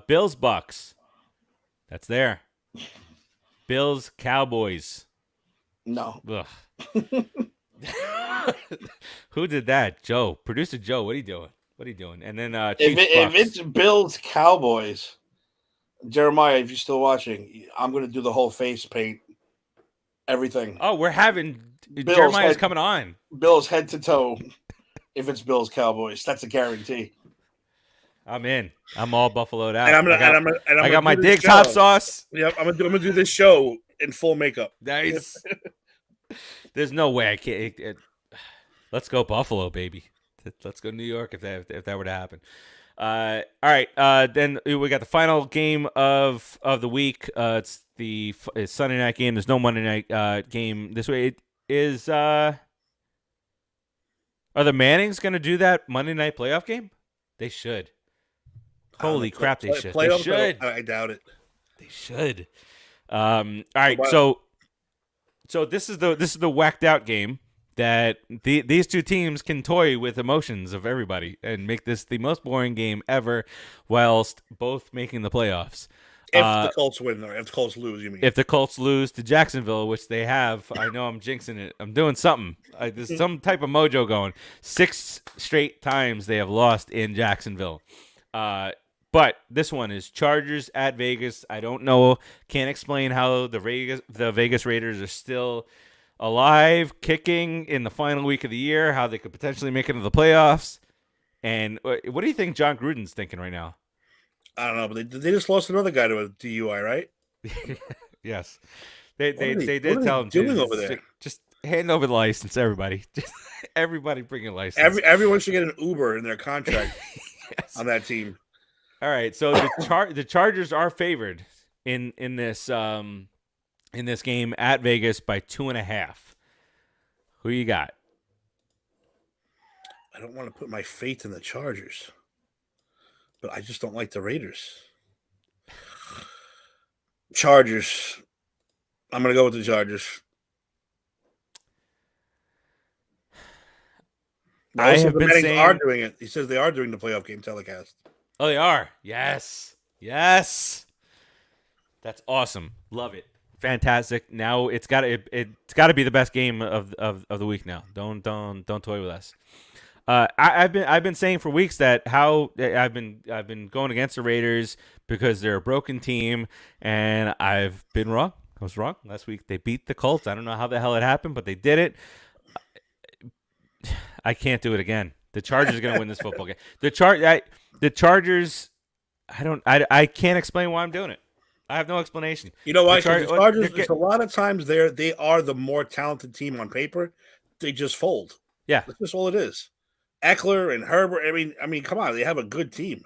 Bills Bucks. That's there. Bills Cowboys. No. Ugh. Who did that? Joe. Producer Joe. What are you doing? And then Chiefs If Bucks. it's Bills Cowboys, Jeremiah, if you're still watching, I'm going to do the whole face paint, everything. Oh, we're having Bills Jeremiah's head- coming on. Bills head to toe. If it's Bills Cowboys, that's a guarantee. I'm in. I'm all buffaloed out. And I'm I gonna got my do this Diggs hot show. sauce. Yep, I'm gonna do this show in full makeup. Nice. There's no way I can't. Let's go Buffalo, baby. Let's go New York if that were to happen. All right. Then we got the final game of the week. It's Sunday night game. There's no Monday night game this way. It is. Are the Mannings going to do that Monday night playoff game? They should. Holy crap, they should. They should. I doubt it. They should. All right, Wow. so this is the whacked out game that these two teams can toy with emotions of everybody and make this the most boring game ever, whilst both making the playoffs. If the Colts win, or if the Colts lose, you mean? If the Colts lose to Jacksonville, which they have, I know I'm jinxing it. I'm doing something. There's some type of mojo going. 6 straight times they have lost in Jacksonville. But this one is Chargers at Vegas. I don't know. Can't explain how the Vegas Raiders are still alive, kicking in the final week of the year, how they could potentially make it into the playoffs. And what do you think John Gruden's thinking right now? I don't know, but they just lost another guy to a DUI, right? Yes. They did what tell are him they doing over there? Just hand over the license, everybody. Just everybody bring a license. Everyone should get an Uber in their contract Yes. on that team. All right, so the Chargers are favored in this game at Vegas by 2.5. Who you got? I don't want to put my faith in the Chargers, but I just don't like the Raiders. Chargers. I'm going to go with the Chargers. I Also, have the been Mannings saying are doing it. He says they are doing the playoff game telecast. Oh, they are. Yes. That's awesome. Love it. Fantastic. Now it's got to be the best game of the week now. Don't toy with us. I've been saying for weeks that how I've been going against the Raiders because they're a broken team, and I've been wrong. I was wrong last week. They beat the Colts. I don't know how the hell it happened, but they did it. I can't do it again. The Chargers are going to win this football game. The Chargers. I can't explain why I'm doing it. I have no explanation. You know why? The Chargers, they're just a lot of times they are the more talented team on paper. They just fold. Yeah. That's just all it is. Eckler and Herbert. I mean, come on. They have a good team,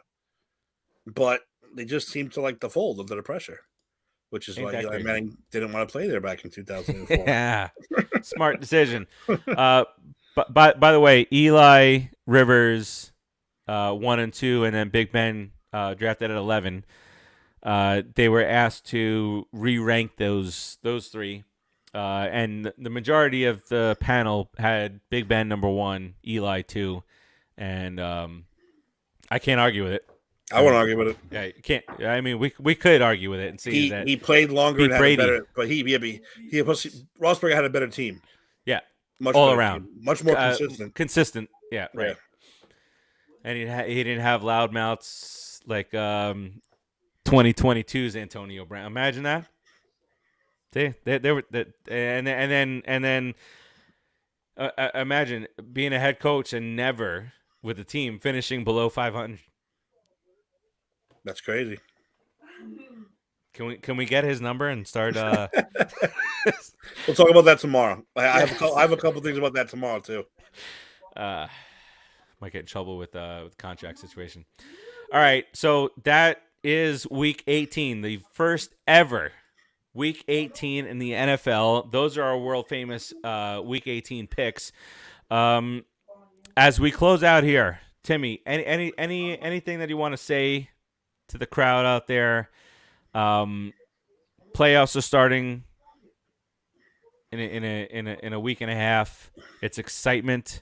but they just seem to like the fold under the pressure, which is Ain't why that Eli crazy? Manning didn't want to play there back in 2004. Yeah, smart decision. But by the way, Eli Rivers, 1 and 2, and then Big Ben drafted at 11. they were asked to re-rank those three, and the majority of the panel had Big Ben number 1, Eli 2, and I can't argue with it. I won't argue with it. Yeah, you can't. I mean, we could argue with it and see that He played longer and had Brady. a better, but Roethlisberger had a better team. Yeah, Much all better around, team. Much more consistent. Consistent, yeah, right. Yeah. And he didn't have loudmouths like 2022's Antonio Brown. Imagine that. They were and then imagine being a head coach and never with a team finishing below 500. That's crazy. Can we get his number and start? We'll talk about that tomorrow. I have a couple things about that tomorrow too. Might get in trouble with the contract situation. All right, so that is Week 18, the first ever Week 18 in the NFL. Those are our world famous Week 18 picks. As we close out here, Timmy, anything that you want to say to the crowd out there? Playoffs are starting in a week and a half. It's excitement.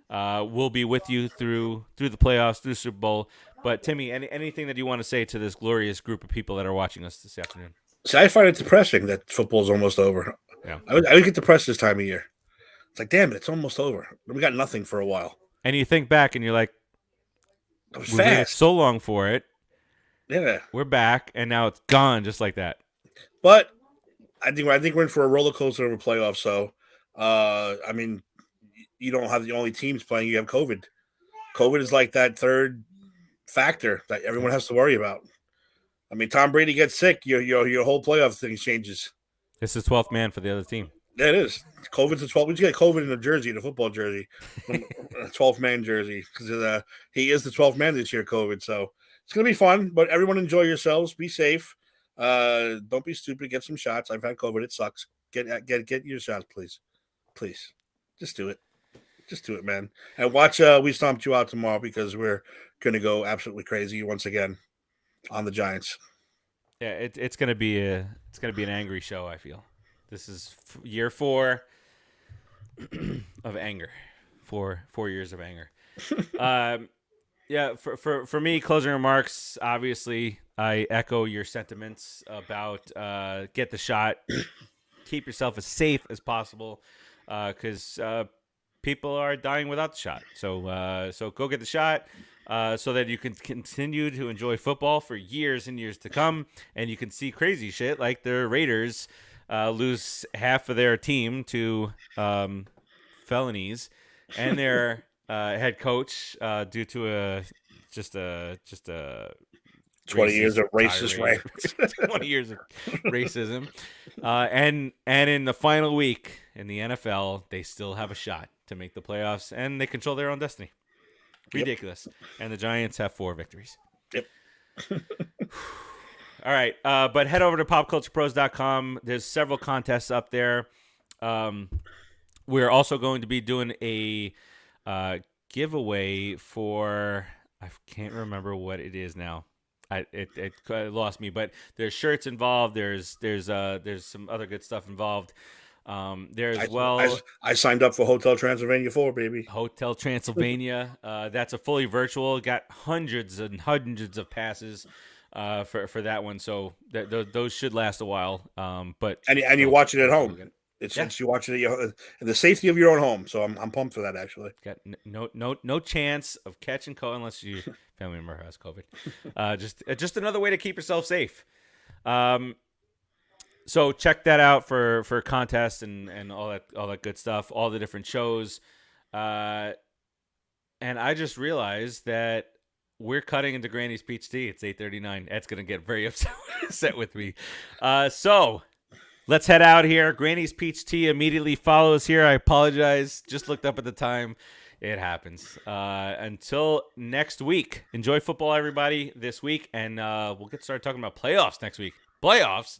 We'll be with you through the playoffs, through Super Bowl. But Timmy, anything that you want to say to this glorious group of people that are watching us this afternoon? See, I find it depressing that football's almost over. Yeah. I would get depressed this time of year. It's like, damn it, it's almost over. We got nothing for a while. And you think back and you're like, we waited so long for it. Yeah. We're back, and now it's gone just like that. But I think we're in for a roller coaster of a playoff. So, I mean, you don't have the only teams playing. You have COVID. COVID is like that third factor that everyone has to worry about. I mean, Tom Brady gets sick, your whole playoff thing changes. It's the 12th man for the other team. Yeah, it is. COVID's a 12th. We just get COVID in a jersey, in a football jersey, a 12th man jersey, because he is the 12th man this year, COVID. So it's gonna be fun. But everyone enjoy yourselves. Be safe. Don't be stupid. Get some shots. I've had COVID. It sucks. Get your shots, please. Just do it. Just do it, man. And watch We Stomped You Out tomorrow, because we're gonna go absolutely crazy once again on the Giants. Yeah, it's gonna be an angry show. I feel this is year 4 of anger, 4 years of anger. Yeah, for me, closing remarks. Obviously, I echo your sentiments about get the shot, keep yourself as safe as possible, because people are dying without the shot. So go get the shot. So that you can continue to enjoy football for years and years to come, and you can see crazy shit like the Raiders lose half of their team to felonies, and their head coach due to just a 20 years of racist rant. 20 years of racism, and in the final week in the NFL, they still have a shot to make the playoffs, and they control their own destiny. Ridiculous. Yep. And the Giants have 4 victories. Yep. All right. But head over to popculturepros.com. There's several contests up there. We're also going to be doing a giveaway for, I can't remember what it is now. It lost me, but there's shirts involved. There's some other good stuff involved. I signed up for Hotel Transylvania 4, baby. Hotel Transylvania. That's a fully virtual. Got hundreds and hundreds of passes for that one. So those should last a while. But you watch it at home. It's you watch it in the safety of your own home. So I'm pumped for that, actually. Got no chance of catching COVID unless your family member has COVID. Just another way to keep yourself safe. So check that out for contests and all that good stuff, all the different shows. And I just realized that we're cutting into Granny's Peach Tea. It's 8:39. Ed's going to get very upset with me. So let's head out here. Granny's Peach Tea immediately follows here. I apologize. Just looked up at the time. It happens. Until next week, enjoy football, everybody, this week. And we'll get started talking about playoffs next week. Playoffs?